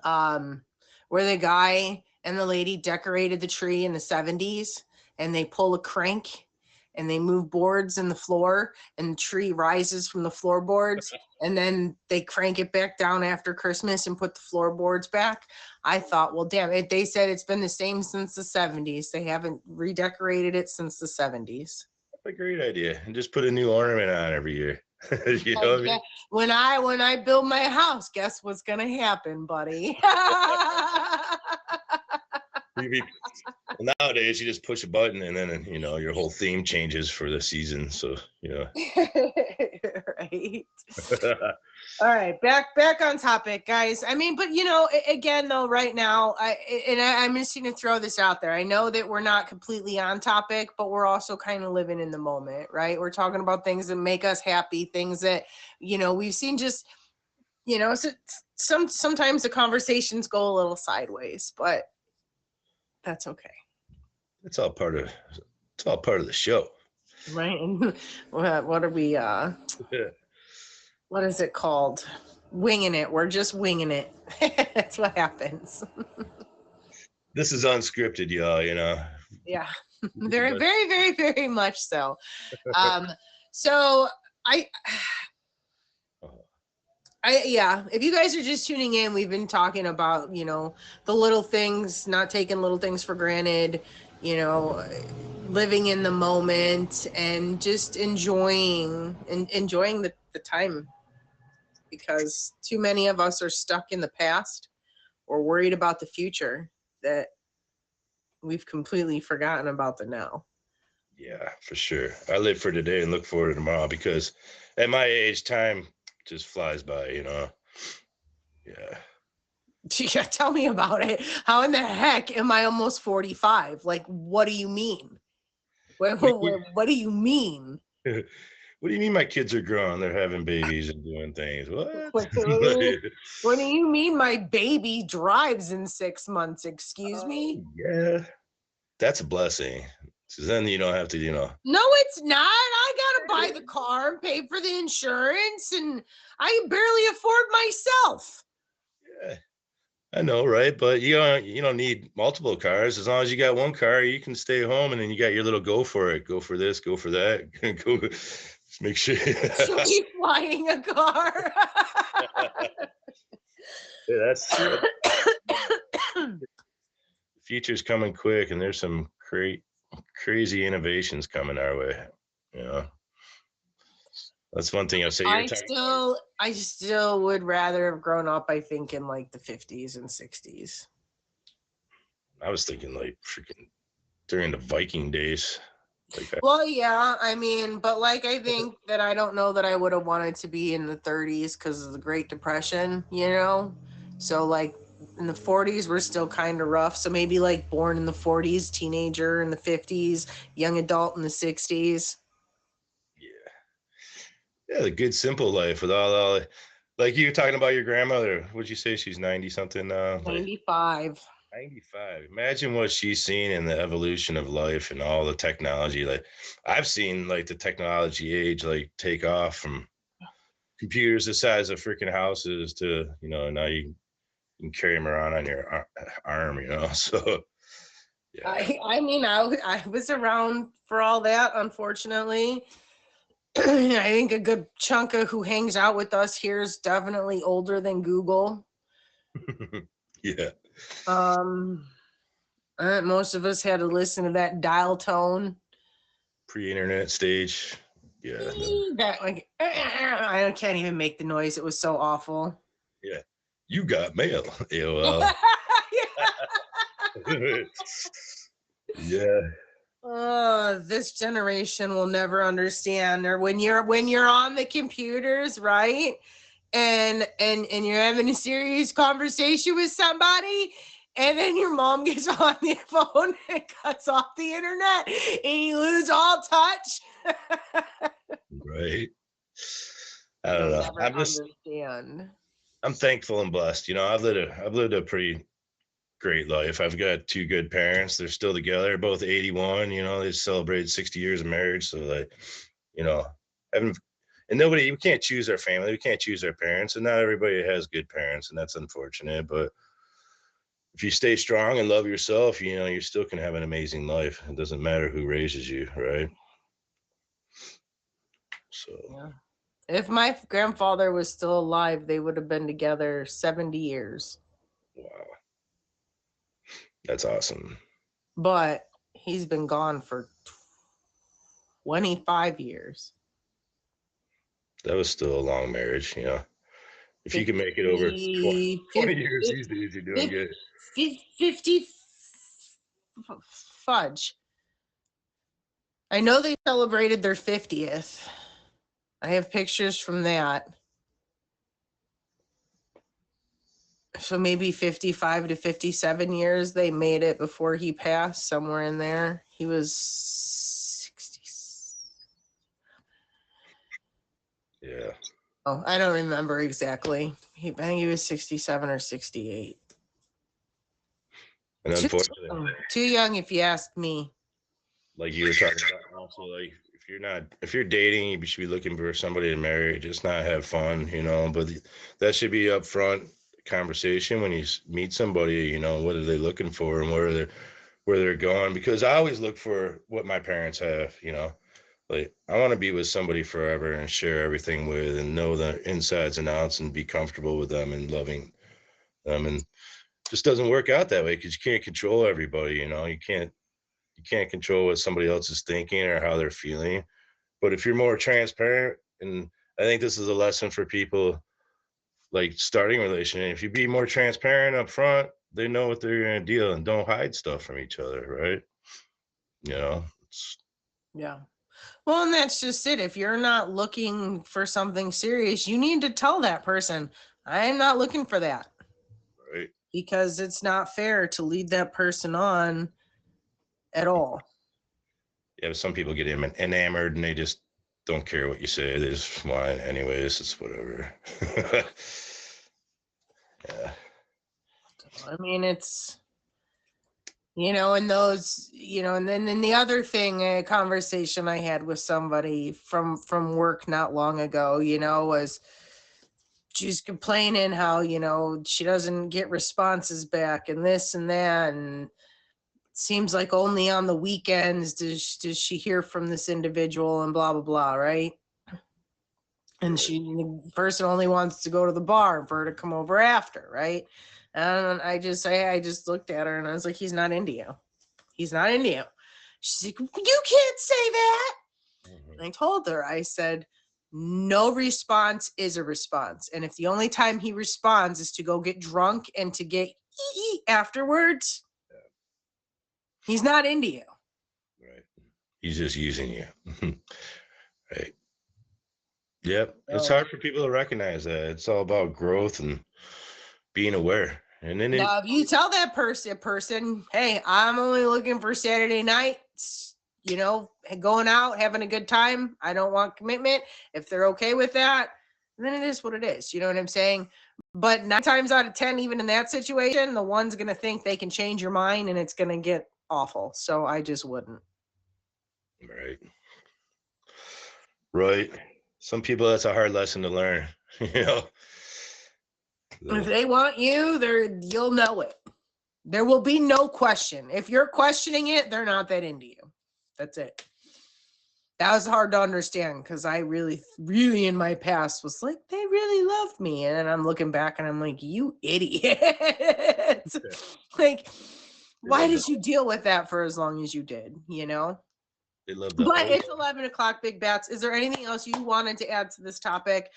Speaker 1: where the guy and the lady decorated the tree in the 70s, and they pull a crank and they move boards in the floor, and the tree rises from the floorboards, and then they crank it back down after Christmas and put the floorboards back? I thought, well, damn it. They said it's been the same since the 70s. They haven't redecorated it since the 70s.
Speaker 3: that's a great idea. And just put a new ornament on every year. You know what I mean?
Speaker 1: When I build my house, guess what's gonna happen, buddy?
Speaker 3: Nowadays, you just push a button and then, you know, your whole theme changes for the season. So, you know.
Speaker 1: Right. All right, back on topic, guys. I mean, but you know, again, though, right now, I'm just going to throw this out there. I know that we're not completely on topic, but we're also kind of living in the moment, right? We're talking about things that make us happy, things that, you know, we've seen just, you know, so sometimes the conversations go a little sideways, but that's okay.
Speaker 3: It's all part of the show.
Speaker 1: Right. And what are we what is it called? Winging it. We're just winging it. That's what happens.
Speaker 3: This is unscripted, y'all, you know.
Speaker 1: Yeah. Very, very, very, very much so. So yeah, if you guys are just tuning in, we've been talking about, you know, the little things, not taking little things for granted, you know, living in the moment and just enjoying the time, because too many of us are stuck in the past or worried about the future that we've completely forgotten about the now.
Speaker 3: Yeah, for sure. I live for today and look forward to tomorrow, because at my age, time just flies by, you know. Yeah.
Speaker 1: Yeah, tell me about it. How in the heck am I almost 45? Like, what do you mean? What do you mean?
Speaker 3: What do you mean my kids are grown? They're having babies and doing things. What?
Speaker 1: What do you mean my baby drives in 6 months? Excuse me?
Speaker 3: Yeah. That's a blessing. So then you don't have to, you know.
Speaker 1: No, it's not. I gotta buy the car and pay for the insurance, and I barely afford myself.
Speaker 3: Yeah. I know, right? But you don't need multiple cars. As long as you got one car, you can stay home, and then you got your little go for it. Go for this, go for that. Go, just make sure.
Speaker 1: She'll be flying a car.
Speaker 3: Yeah, that's the future's coming quick, and there's some crazy innovations coming our way. You know, that's one thing I'll say.
Speaker 1: I still would rather have grown up, I think, in like the 50s and 60s.
Speaker 3: I was thinking like freaking during the Viking days.
Speaker 1: Well, yeah, I mean, but like, I think that I don't know that I would have wanted to be in the 30s because of the Great Depression, you know? So like in the 40s, we're still kind of rough. So maybe like born in the 40s, teenager in the 50s, young adult in the 60s.
Speaker 3: Yeah, the good simple life with all like you were talking about your grandmother. What'd you say? She's 90 something now?
Speaker 1: 95.
Speaker 3: 95. Imagine what she's seen in the evolution of life and all the technology. Like I've seen like the technology age like take off from computers the size of freaking houses to, you know, now you can carry them around on your arm, you know. So yeah.
Speaker 1: I mean, I was around for all that, unfortunately. I think a good chunk of who hangs out with us here is definitely older than Google.
Speaker 3: Yeah.
Speaker 1: Most of us had to listen to that dial tone.
Speaker 3: Pre-internet stage. Yeah.
Speaker 1: That like I can't even make the noise. It was so awful.
Speaker 3: Yeah. You got mail, AOL. Yeah.
Speaker 1: This generation will never understand. Or when you're on the computers, right? And you're having a serious conversation with somebody, and then your mom gets on the phone and cuts off the internet, and you lose all touch.
Speaker 3: Right. I don't
Speaker 1: You'll
Speaker 3: know.
Speaker 1: never understand.
Speaker 3: I'm thankful and blessed. You know, I've lived a pretty great life. I've got two good parents. They're still together, both 81. You know, they celebrated 60 years of marriage. So like, you know, having and nobody, we can't choose our family. We can't choose our parents, and not everybody has good parents, and that's unfortunate. But if you stay strong and love yourself, you know, you still can have an amazing life. It doesn't matter who raises you, right? So
Speaker 1: Yeah. If my grandfather was still alive, they would have been together 70 years.
Speaker 3: wow, that's awesome.
Speaker 1: But he's been gone for 25 years.
Speaker 3: That was still a long marriage, you know. If you can make it over 20 years these days, you're doing good.
Speaker 1: 50 fudge. I know they celebrated their 50th. I have pictures from that. So maybe 55 to 57 years they made it before he passed, somewhere in there. He was 60.
Speaker 3: Yeah.
Speaker 1: Oh, I don't remember exactly. I think he was 67 or 68.
Speaker 3: And unfortunately,
Speaker 1: Too young if you ask me.
Speaker 3: like you were talking about, also, like if you're dating, you should be looking for somebody to marry, just not have fun, you know. But that should be upfront conversation when you meet somebody. You know, what are they looking for and where they're going? Because I always look for what my parents have. You know, like I want to be with somebody forever and share everything with, and know the insides and outs, and be comfortable with them and loving them. And just doesn't work out that way because you can't control everybody. You know, you can't control what somebody else is thinking or how they're feeling. But if you're more transparent, and I think this is a lesson for people like starting a relationship, if you be more transparent up front, they know what they're going to deal, and don't hide stuff from each other, right? You know,
Speaker 1: Yeah. Well, and that's just it. If you're not looking for something serious, you need to tell that person, I am not looking for that.
Speaker 3: right.
Speaker 1: Because it's not fair to lead that person on at all.
Speaker 3: Yeah, but some people get enamored and they just don't care what you say. They just want, anyways, it's whatever. Yeah.
Speaker 1: I mean, it's, and those, and then the other thing, a conversation I had with somebody from work not long ago, was she's complaining how, she doesn't get responses back and this and that. And it seems like only on the weekends does she hear from this individual and blah, blah, blah. Right. And the person only wants to go to the bar for her to come over after. Right. And I just looked at her and I was like, he's not into you. He's not into you. She's like, you can't say that. And I told her, I said, no response is a response. And if the only time he responds is to go get drunk and to get afterwards, he's not into you.
Speaker 3: Right. He's just using you. Right. Yep. It's hard for people to recognize that. It's all about growth and being aware. And then
Speaker 1: now, if you tell that person, hey, I'm only looking for Saturday nights, going out, having a good time. I don't want commitment. If they're okay with that, then it is what it is. You know what I'm saying? But 9 times out of 10, even in that situation, the one's going to think they can change your mind and it's going to get awful. So I just wouldn't.
Speaker 3: Right. Right. Some people, that's a hard lesson to learn,
Speaker 1: If they want you, you'll know it. There will be no question. If you're questioning it, they're not that into you. That's it. That was hard to understand because I really, really in my past was like, they really loved me. And then I'm looking back and I'm like, you idiot. Like, why did you deal with that for as long as you did,
Speaker 3: They love
Speaker 1: But it's 11 o'clock, Big Bats. Is there anything else you wanted to add to this topic?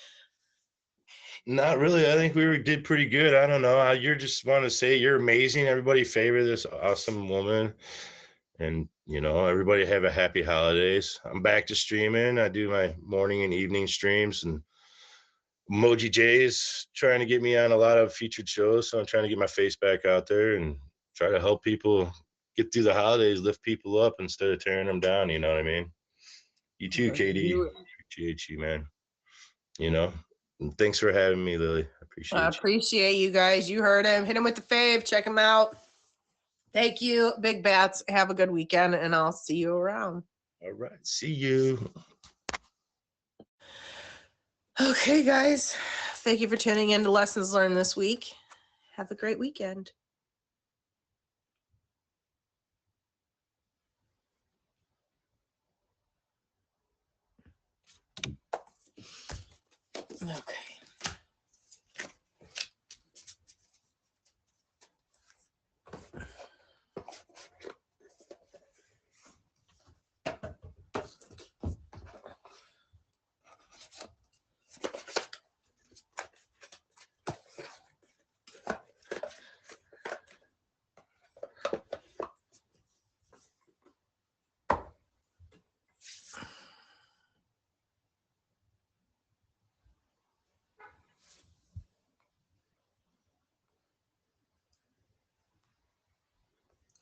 Speaker 3: Not really. I think we did pretty good. I don't know. You just want to say you're amazing. Everybody favor this awesome woman. And, you know, everybody have a happy holidays. I'm back to streaming. I do my morning and evening streams, and Emoji J's trying to get me on a lot of featured shows. So I'm trying to get my face back out there and try to help people get through the holidays, lift people up instead of tearing them down. You know what I mean? You too, KD. Appreciate you, man. You know, and thanks for having me, Lily. I appreciate
Speaker 1: I
Speaker 3: you.
Speaker 1: appreciate you guys. You heard him. Hit him with the fave. Check him out. Thank you, Big Bats. Have a good weekend, and I'll see you around.
Speaker 3: All right. See you.
Speaker 1: Okay, guys. Thank you for tuning in to Lessons Learned this week. Have a great weekend. Okay.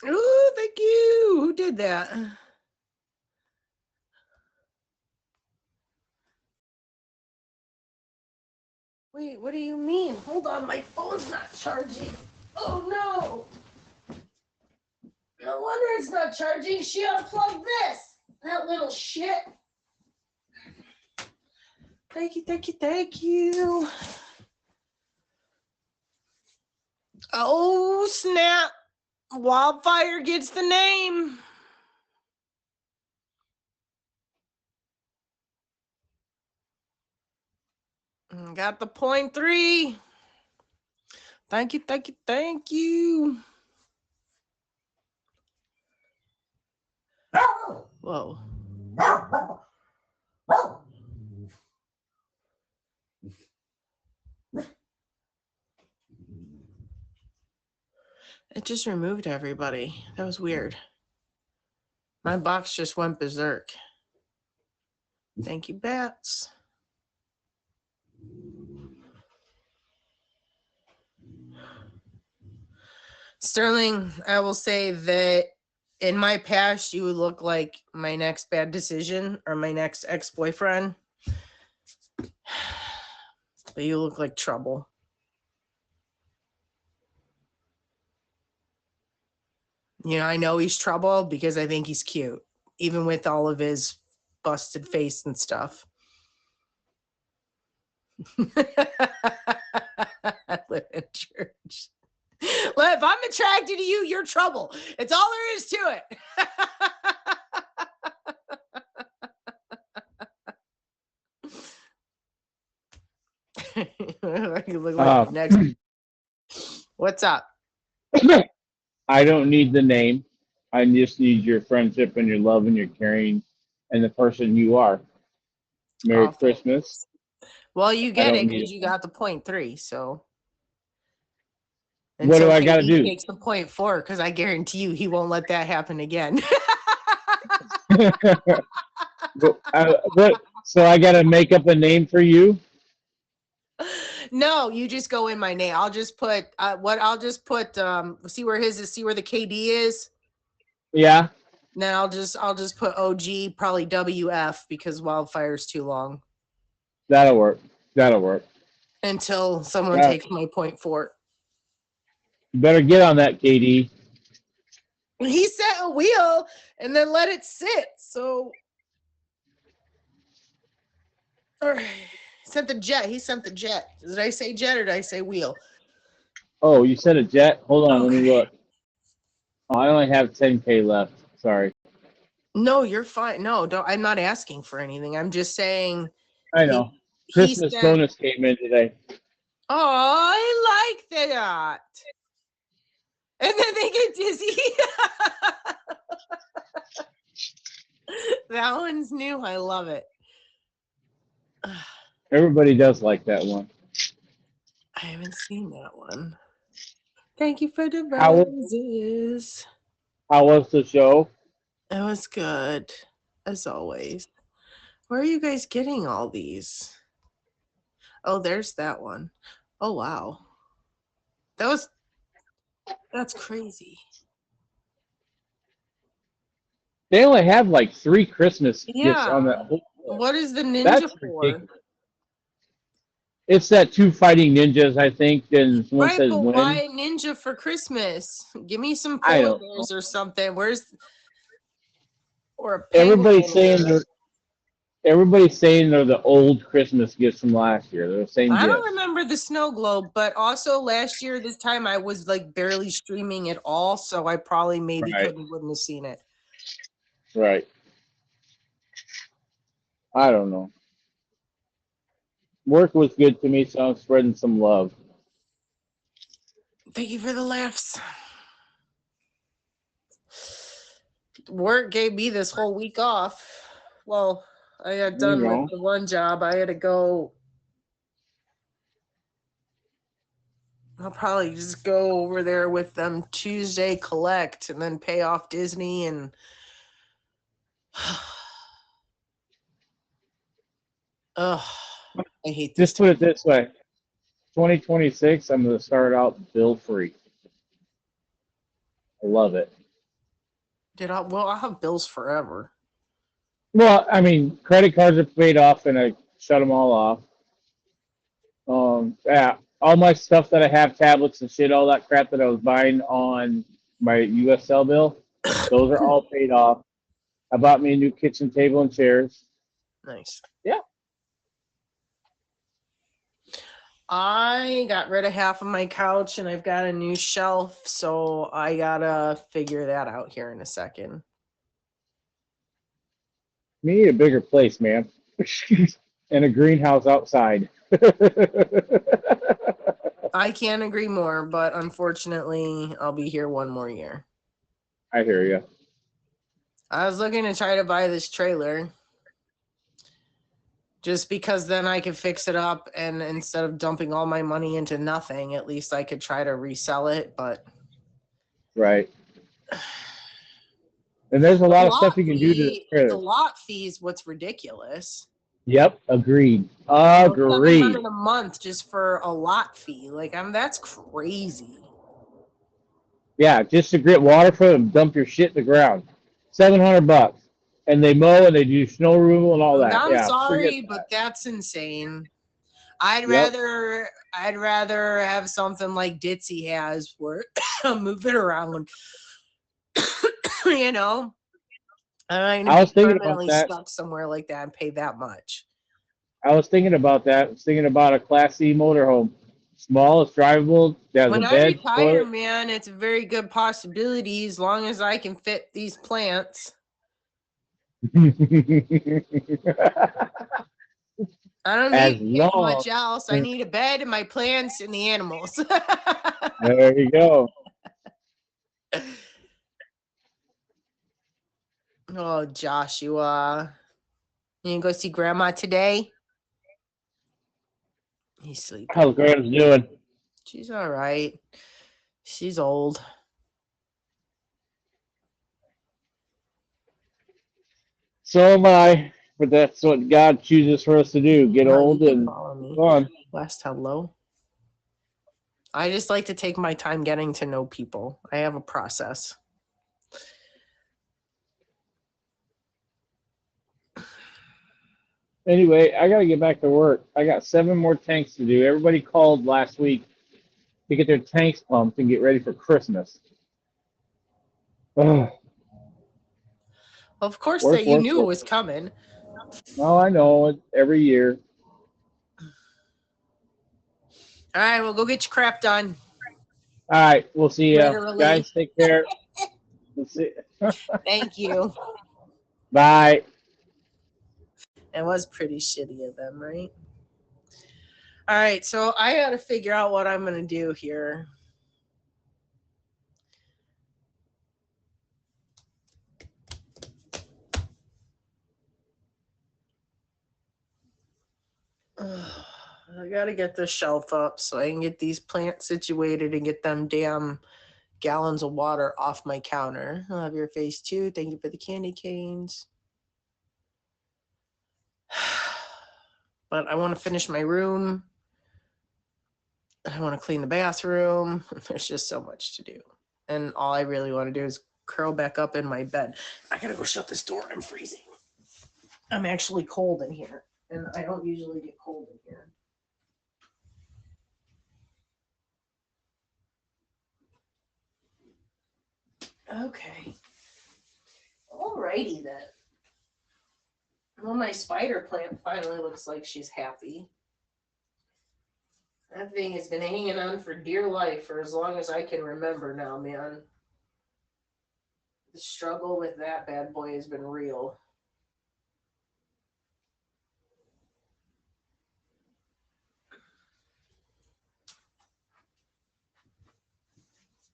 Speaker 1: Ooh, thank you. Who did that? Wait, what do you mean? Hold on, my phone's not charging. Oh no. No wonder it's not charging. She unplugged this. That little shit. Thank you, thank you, thank you. Oh, snap. Wildfire gets the name. Got the 0.3. Thank you, thank you, thank you. Whoa. It just removed everybody. That was weird. My box just went berserk. Thank you, Bats. Sterling, I will say that in my past, you would look like my next bad decision or my next ex-boyfriend. But you look like trouble. You know, I know he's trouble because I think he's cute, even with all of his busted face and stuff. I live in church. Well, if I'm attracted to you, you're trouble. It's all there is to it. You look like next. What's up?
Speaker 4: I don't need the name. I just need your friendship and your love and your caring and the person you are. Merry Christmas.
Speaker 1: Well, you get it because you got the 0.3. So.
Speaker 4: What do I got to do?
Speaker 1: Takes the 0.4 because I guarantee you he won't let that happen again.
Speaker 4: So I got to make up a name for you?
Speaker 1: No, you just go in my name. I'll just put see where his is, see where the KD is.
Speaker 4: Yeah.
Speaker 1: Then I'll just put OG, probably WF because Wildfire's too long.
Speaker 4: That'll work.
Speaker 1: Until someone takes my 0.4.
Speaker 4: Better get on that, KD.
Speaker 1: He set a wheel and then let it sit. So all right. Sent the jet. He sent the jet. Did I say jet or did I say wheel?
Speaker 4: Oh, you said a jet? Hold on, Let me look. Oh, I only have 10K left. Sorry.
Speaker 1: No, you're fine. No, don't. I'm not asking for anything. I'm just saying.
Speaker 4: I know. Christmas bonus came in today.
Speaker 1: Oh, I like that. And then they get dizzy. That one's new. I love it.
Speaker 4: Everybody does like that one.
Speaker 1: I haven't seen that one. Thank you for the roses.
Speaker 4: How was the show?
Speaker 1: It was good, as always. Where are you guys getting all these? Oh, there's that one. Oh, wow. That's crazy.
Speaker 4: They only have like 3 Christmas gifts on that
Speaker 1: Yeah.
Speaker 4: whole list.
Speaker 1: What is the ninja
Speaker 4: That's
Speaker 1: for?
Speaker 4: ridiculous. It's that 2 fighting ninjas, I think, and one
Speaker 1: Right,
Speaker 4: says
Speaker 1: but
Speaker 4: win.
Speaker 1: why ninja for Christmas? Give me some
Speaker 4: I
Speaker 1: polar
Speaker 4: don't know.
Speaker 1: bears or something. Or a penguin
Speaker 4: Everybody's saying
Speaker 1: animal.
Speaker 4: they're the old Christmas gifts from last year. They're the same
Speaker 1: I don't
Speaker 4: gifts.
Speaker 1: remember the snow globe, but also last year this time I was like barely streaming at all, so I probably maybe
Speaker 4: Right.
Speaker 1: wouldn't have seen it.
Speaker 4: Right. I don't know. Work was good to me, so I'm spreading some love.
Speaker 1: Thank you for the laughs. Work gave me this whole week off. Well, I got
Speaker 4: There you
Speaker 1: done with
Speaker 4: go.
Speaker 1: the one job. I had to go. I'll probably just go over there with them Tuesday, collect, and then pay off Disney and ugh, I hate this
Speaker 4: Just put
Speaker 1: time.
Speaker 4: it this way: 2026, I'm going to start out bill free. I love it.
Speaker 1: Well, I'll have bills forever.
Speaker 4: Well, I mean, credit cards are paid off, and I shut them all off. Yeah, all my stuff that I have, tablets and shit, all that crap that I was buying on my USL bill, those are all paid off. I bought me a new kitchen table and chairs.
Speaker 1: Nice.
Speaker 4: Yeah.
Speaker 1: I got rid of half of my couch and I've got a new shelf, so I gotta figure that out here in a second.
Speaker 4: We need a bigger place, man, and a greenhouse outside.
Speaker 1: I can't agree more, but unfortunately, I'll be here one more year.
Speaker 4: I hear you.
Speaker 1: I was looking to try to buy this trailer just because then I could fix it up, and instead of dumping all my money into nothing, at least I could try to resell it. But
Speaker 4: Right. And there's a lot of stuff you can do to the
Speaker 1: the
Speaker 4: trailer.
Speaker 1: lot fee is what's ridiculous.
Speaker 4: Yep, agreed.
Speaker 1: $700
Speaker 4: Agreed.
Speaker 1: a month just for a lot fee. Like, that's crazy.
Speaker 4: Yeah, just to get water for them, dump your shit in the ground. $700. And they mow and they do snow removal and all that.
Speaker 1: I'm
Speaker 4: Yeah, forget
Speaker 1: sorry,
Speaker 4: that.
Speaker 1: but that's insane. I'd
Speaker 4: Yep.
Speaker 1: rather have something like Ditzy has where move it around. You know, I'm
Speaker 4: I
Speaker 1: not
Speaker 4: was
Speaker 1: gonna be
Speaker 4: thinking about
Speaker 1: permanently
Speaker 4: that.
Speaker 1: stuck somewhere like that and pay that much.
Speaker 4: I was thinking about that. I was thinking about a Class C motorhome. Small, it's drivable, it has a
Speaker 1: When I
Speaker 4: bed,
Speaker 1: retire,
Speaker 4: toilet.
Speaker 1: man, it's a very good possibility as long as I can fit these plants. I don't
Speaker 4: As
Speaker 1: need to take
Speaker 4: long.
Speaker 1: much else. I need a bed and my plants and the animals.
Speaker 4: There you go.
Speaker 1: Oh, Joshua. You go see Grandma today? He's sleeping.
Speaker 4: How's Grandma's doing?
Speaker 1: She's all right. She's old.
Speaker 4: So am I. But that's what God chooses for us to do. Get
Speaker 1: No,
Speaker 4: old
Speaker 1: you can
Speaker 4: and
Speaker 1: follow me.
Speaker 4: go on.
Speaker 1: Last hello. I just like to take my time getting to know people. I have a process.
Speaker 4: Anyway, I got to get back to work. I got 7 more tanks to do. Everybody called last week to get their tanks pumped and get ready for Christmas. Ugh.
Speaker 1: Of course,
Speaker 4: Work,
Speaker 1: that you
Speaker 4: work,
Speaker 1: knew it
Speaker 4: work.
Speaker 1: was coming.
Speaker 4: Oh, I know it every year.
Speaker 1: All right, well, go get your crap done.
Speaker 4: All right, we'll see you
Speaker 1: Literally.
Speaker 4: guys. Take care. We'll see.
Speaker 1: Thank you.
Speaker 4: Bye.
Speaker 1: It was pretty shitty of them, right? All right, so I got to figure out what I'm going to do here. I got to get this shelf up so I can get these plants situated and get them damn gallons of water off my counter. I love your face too. Thank you for the candy canes. But I want to finish my room. I want to clean the bathroom. There's just so much to do. And all I really want to do is curl back up in my bed. I gotta go shut this door. I'm freezing. I'm actually cold in here. And I don't usually get cold in here. Okay. Alrighty then. Well, my spider plant finally looks like she's happy. That thing has been hanging on for dear life for as long as I can remember now, man. The struggle with that bad boy has been real.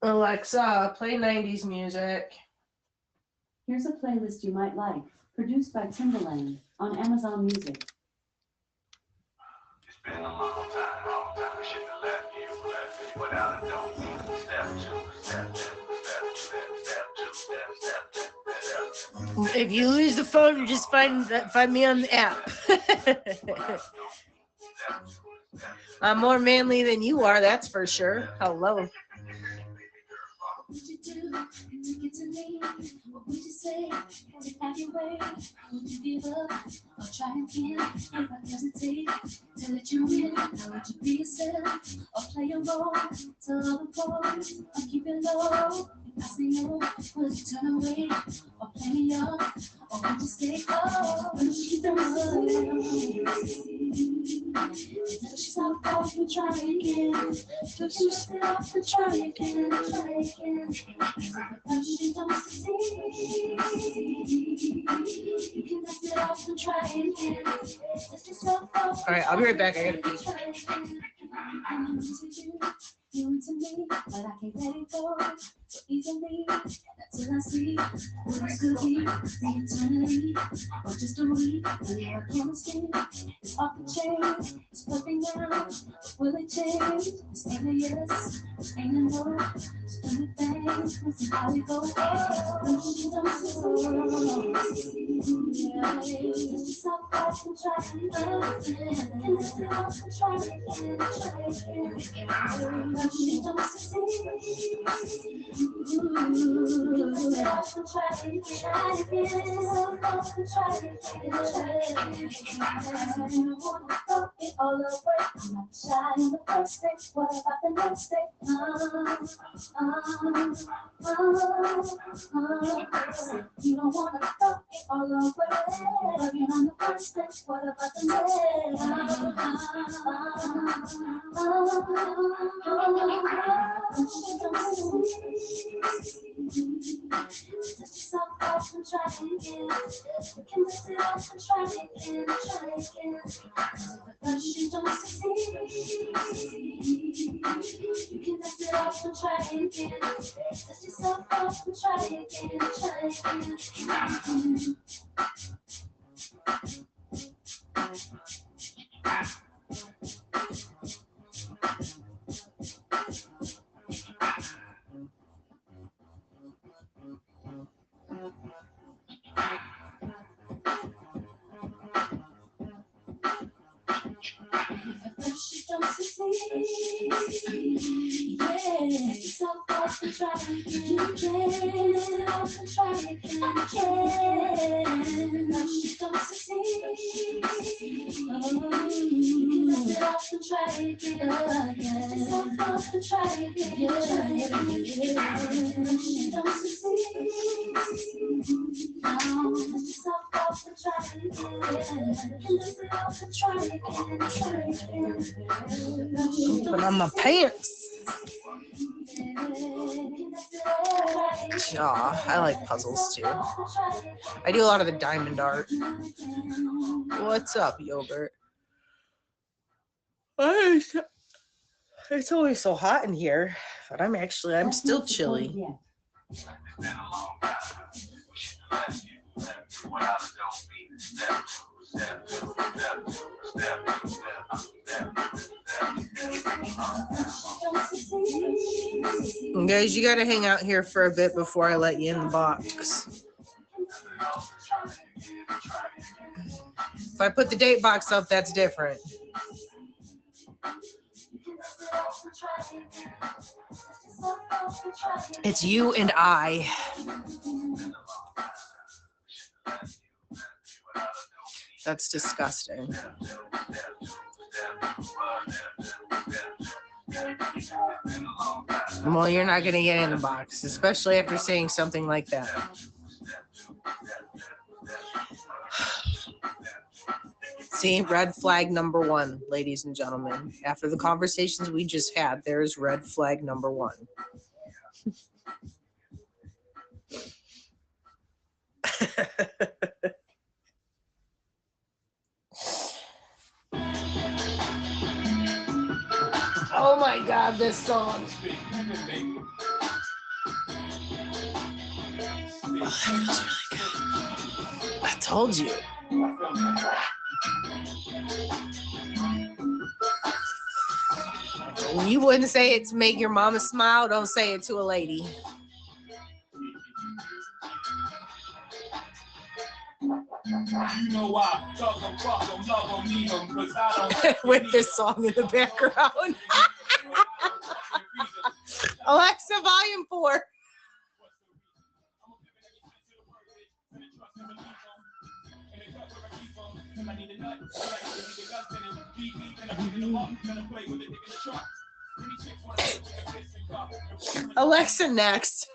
Speaker 1: Alexa, play 90s music.
Speaker 5: Here's a playlist you might like, produced by Timbaland on Amazon Music.
Speaker 6: It's been a long time. I should have left you without a don't step two.
Speaker 1: If you lose the phone, just find me on the app. I'm more manly than you are, that's for sure. Hello.
Speaker 7: What would you do to get to me? What would you say? To have your way? Would you give up or try again? If I hesitate to let you in, how would you be yourself or play a role? Tell all the boys or keep it low. If I say no, would you turn away or play me up? Or would you stay up? When she she's not off and try again. But you still have to try again, try again. But she don't succeed. You can dust it off and try again.
Speaker 1: All right, I'll be right back. I gotta pee.
Speaker 7: You into me, but I can't let it go so easily. Until I see what else could be the eternity, or just a week. And your chemistry is off the chain. It's flipping now. Will it change? It's ain't a yes, it's ain't a no. Just do the things, let's see how we go. Don't you don't it's just so fast and try again. And it's still up and try again, try again. But you don't succeed. All over, I'm not shy in the first place. What about the next day? You don't wanna fuck it all over. But you're on the first place. What about the next Touch yourself off and try again. We can lift it off and try again, try again. But you don't succeed. You can lift it off and try again. Touch yourself off and try again, try again. She don't succeed. Yeah, so fast and try again. Yeah, and try again. Yeah, she don't succeed. Lift it up and try again. Yeah, so fast and try again. Yeah, she don't succeed. So fast and try again. Lift it up and try again. Try again.
Speaker 1: Put on my pants. Aw, I like puzzles too. I do a lot of the diamond art. What's up, yogurt? It's always so hot in here, but I'm still chilly.
Speaker 5: Yeah.
Speaker 6: It's been a long time. We should have left you without a don't beat. Step two, step two, step two, step two, step two, step two, step two.
Speaker 1: Guys, you gotta hang out here for a bit before I let you in the box. If I put the date box up, that's different. It's you and I. That's disgusting. Well, you're not going to get in the box, especially after saying something like that. See, red flag number one, ladies and gentlemen. After the conversations we just had, there's red flag number one. Oh my God, this song. Oh, that feels really good. I told you. You wouldn't say it to make your mama smile. Don't say it to a lady.
Speaker 6: You know why? Talk them, fuck them, love them, need them, 'cause I don't
Speaker 1: With this song in the background. Alexa, volume 4. Alexa, next.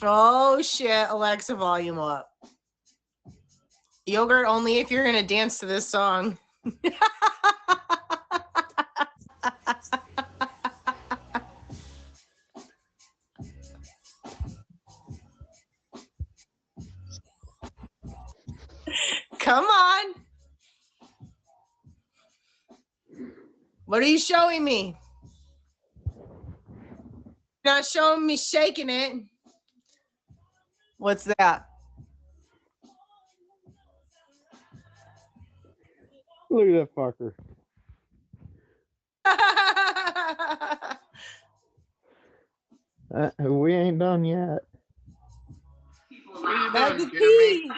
Speaker 1: Oh shit, Alexa, volume up. Yogurt only if you're gonna dance to this song. Come on. What are you showing me? Not showing me shaking it. What's that?
Speaker 8: Look at that fucker. We ain't done yet.
Speaker 1: That's the key.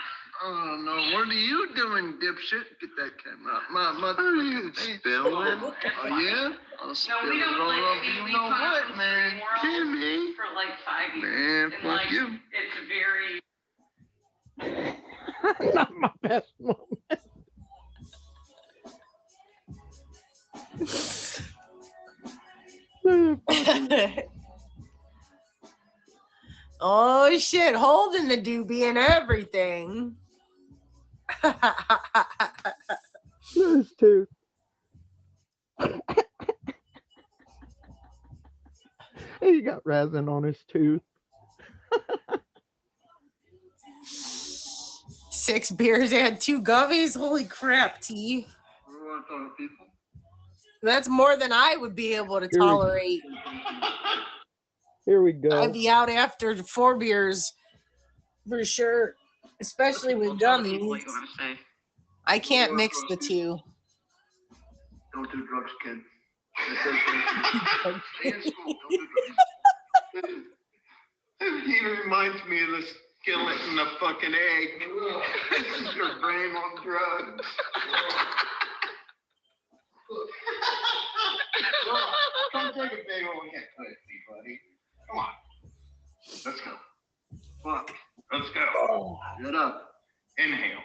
Speaker 9: Oh no, what are you doing, dipshit? Get that camera out. My mother, you spilling? Oh yeah? I'll spill it all over you know what, man. Kimmy.
Speaker 10: For like 5 years.
Speaker 9: Man,
Speaker 10: And
Speaker 9: fuck
Speaker 10: like,
Speaker 9: you.
Speaker 10: It's very.
Speaker 8: Not my best moment.
Speaker 1: Oh shit, holding the doobie and everything.
Speaker 8: His tooth. He got resin on his tooth.
Speaker 1: 6 beers and 2 gummies. Holy crap, T. That's more than I would be able to tolerate.
Speaker 8: Here we go.
Speaker 1: I'd be out after 4 beers for sure, especially with gummies. I can't mix the two.
Speaker 9: Don't do drugs, kid. Stay in school. Don't do drugs. He reminds me of the skeleton of fucking egg. This is your brain on drugs. Come take a big old hit, buddy. Come on. Let's go. Fuck. Let's go. Get up. Inhale.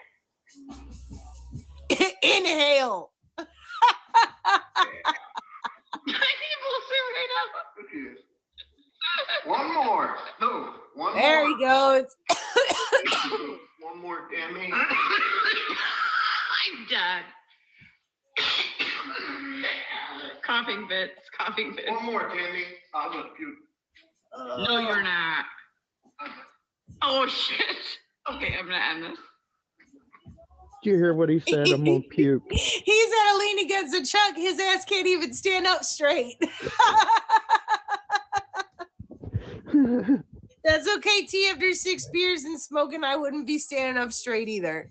Speaker 1: Inhale.
Speaker 9: One more. No. One
Speaker 1: there
Speaker 9: more.
Speaker 1: he goes.
Speaker 9: One more, Tammy.
Speaker 10: I'm done. Coughing fits.
Speaker 9: One more, Tammy. I'm gonna puke.
Speaker 10: No, you're not. Oh shit. Okay, I'm gonna end this.
Speaker 8: Did you hear what he said? I'm gonna puke.
Speaker 1: He's at a lean against the truck. His ass can't even stand up straight. That's okay, T. After 6 beers and smoking, I wouldn't be standing up straight either.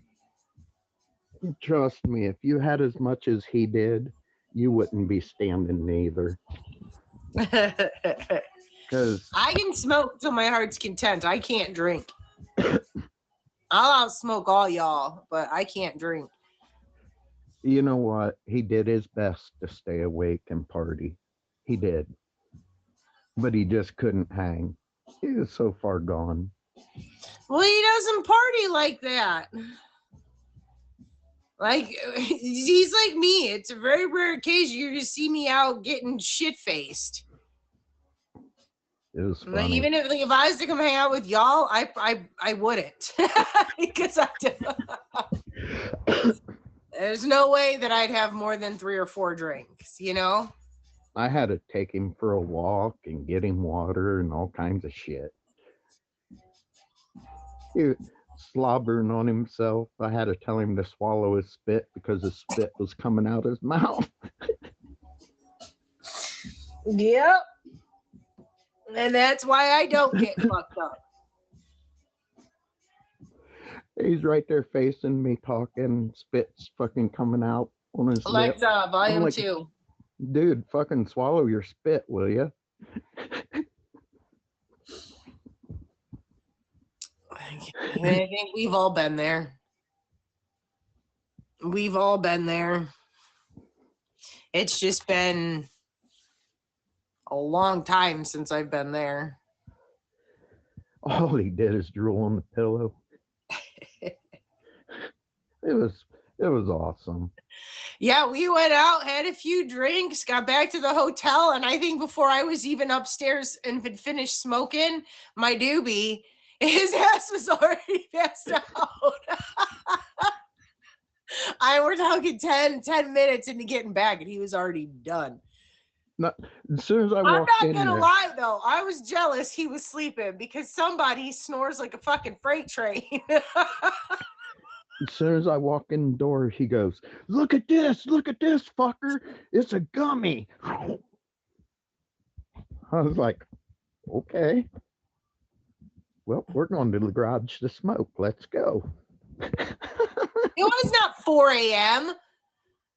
Speaker 8: Trust me, if you had as much as he did, you wouldn't be standing neither. Because
Speaker 1: I can smoke till my heart's content. I can't drink. I'll outsmoke all y'all, but I can't drink.
Speaker 8: you know what? He did his best to stay awake and party. He did. But he just couldn't hang. He was so far gone.
Speaker 1: Well, he doesn't party like that. Like, he's like me. It's a very rare occasion you're to see me out getting shit-faced.
Speaker 8: It was
Speaker 1: Like,
Speaker 8: funny.
Speaker 1: even if I was to come hang out with y'all, I wouldn't. Because there's no way that I'd have more than 3 or 4 drinks, you know?
Speaker 8: I had to take him for a walk and get him water and all kinds of shit. He was slobbering on himself. I had to tell him to swallow his spit because his spit was coming out his mouth.
Speaker 1: Yep. And that's why I don't get fucked up.
Speaker 8: He's right there facing me talking, spit's fucking coming out on his lip.
Speaker 1: Alexa, volume
Speaker 8: like,
Speaker 1: 2.
Speaker 8: Dude, fucking swallow your spit, will you?
Speaker 1: I think we've all been there. We've all been there. It's just been a long time since I've been there.
Speaker 8: All he did is drool on the pillow. It was awesome.
Speaker 1: Yeah, we went out, had a few drinks, got back to the hotel, and I think before I was even upstairs and had finished smoking my doobie, his ass was already passed out. We're talking 10 minutes into getting back, and he was already done.
Speaker 8: As soon as I
Speaker 1: I'm
Speaker 8: walked
Speaker 1: not
Speaker 8: in
Speaker 1: gonna
Speaker 8: there,
Speaker 1: lie though, I was jealous he was sleeping because somebody snores like a fucking freight train.
Speaker 8: as soon as I walk in the door, he goes, look at this, fucker. It's a gummy. I was like, okay. Well, we're going to the garage to smoke. Let's go.
Speaker 1: It was not 4 a.m.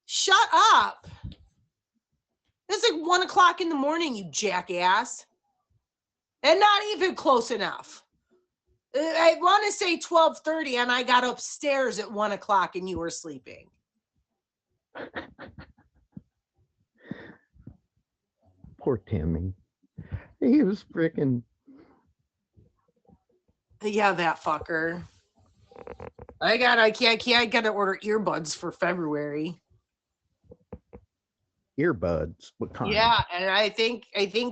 Speaker 1: Shut up. It's like 1 o'clock in the morning, you jackass. And not even close enough. I want to say 12:30, and I got upstairs at 1 o'clock and you were sleeping.
Speaker 8: Poor Timmy. He was freaking.
Speaker 1: Yeah, that fucker. I gotta order earbuds for February.
Speaker 8: Earbuds. What kind?
Speaker 1: Yeah, and I think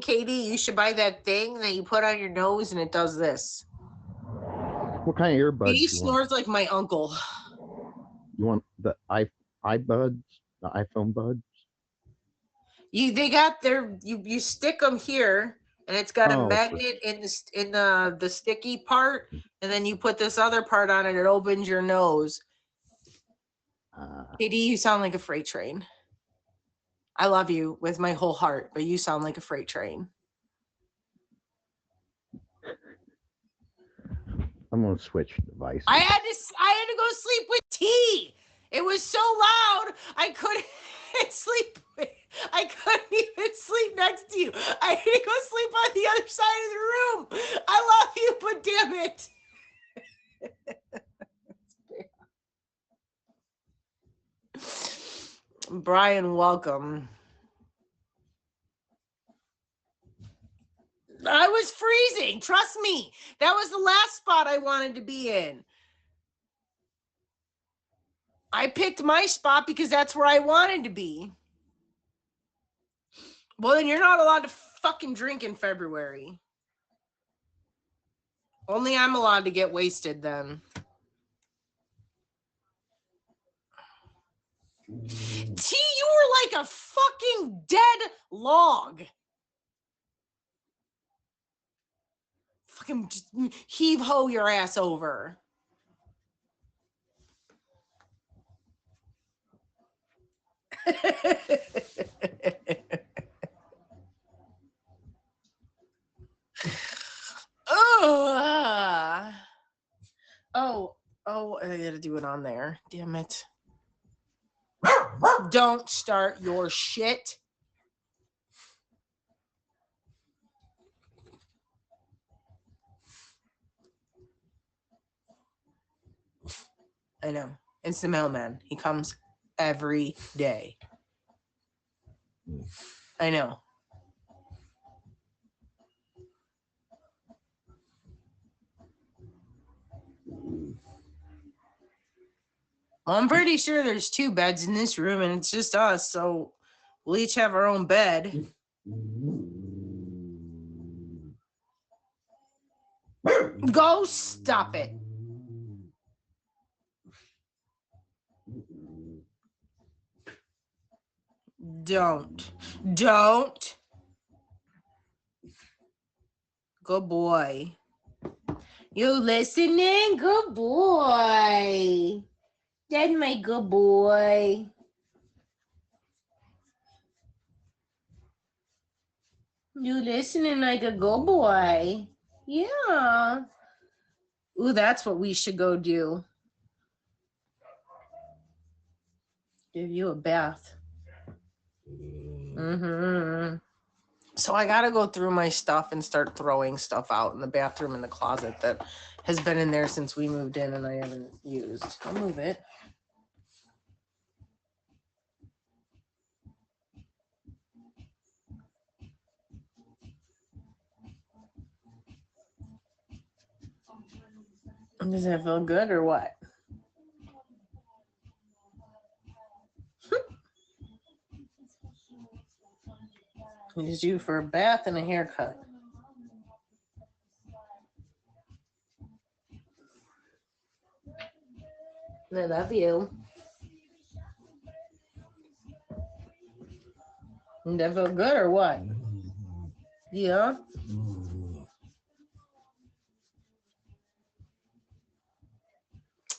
Speaker 1: Katie, you should buy that thing that you put on your nose and it does this.
Speaker 8: What kind of earbuds?
Speaker 1: He
Speaker 8: You
Speaker 1: snores like my uncle.
Speaker 8: want the iBuds, the iPhone buds?
Speaker 1: They got their you stick them here, and it's got a
Speaker 8: Oh,
Speaker 1: magnet in the sticky part, and then you put this other part on it. It opens your nose. Katie, you sound like a freight train. I love you with my whole heart, but you sound like a freight train.
Speaker 8: I'm gonna switch devices.
Speaker 1: I had to go sleep with T. It was so loud I couldn't sleep. I couldn't even sleep next to you. I had to go sleep on the other side of the room. I love you, but damn it. Brian, welcome. I was freezing. Trust me. That was the last spot I wanted to be in. I picked my spot because that's where I wanted to be. Well, then you're not allowed to fucking drink in February. Only I'm allowed to get wasted then. T, you were like a fucking dead log. Fucking heave ho your ass over. Oh, I gotta do it on there. Damn it. Don't start your shit. I know. It's the mailman. He comes every day. I know. Well, I'm pretty sure there's 2 beds in this room and it's just us, so we'll each have our own bed. Go stop it. Don't. Good boy. You listening? Good boy. That's my good boy. You listening like a good boy. Yeah. Ooh, that's what we should go do. Give you a bath. So I gotta go through my stuff and start throwing stuff out in the bathroom and the closet that has been in there since we moved in and I haven't used. I'll move it. Does that feel good or what? It's due for a bath and a haircut. I love you. Does that feel good or what? Yeah.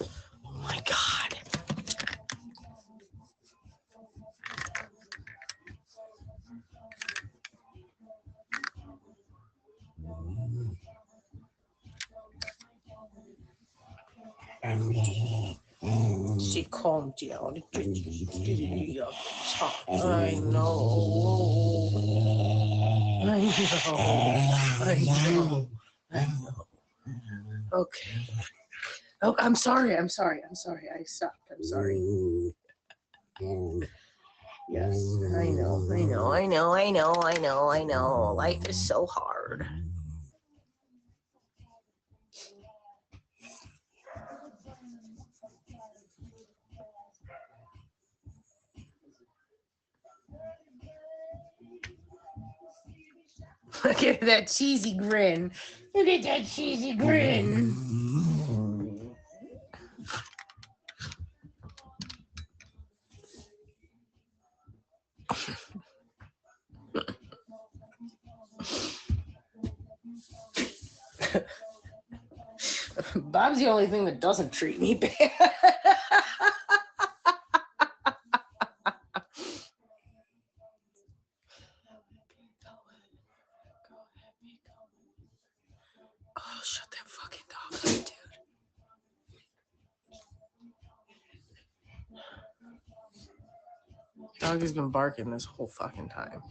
Speaker 1: Oh my God. She calmed down. I know. Okay. Oh, I'm sorry. I stopped. I'm sorry. Yes, I know. Life is so hard. Look at that cheesy grin. Look at that cheesy grin. Bob's the only thing that doesn't treat me bad. Oh, shut that fucking dog up, dude. Dog has been barking this whole fucking time.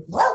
Speaker 1: Wow.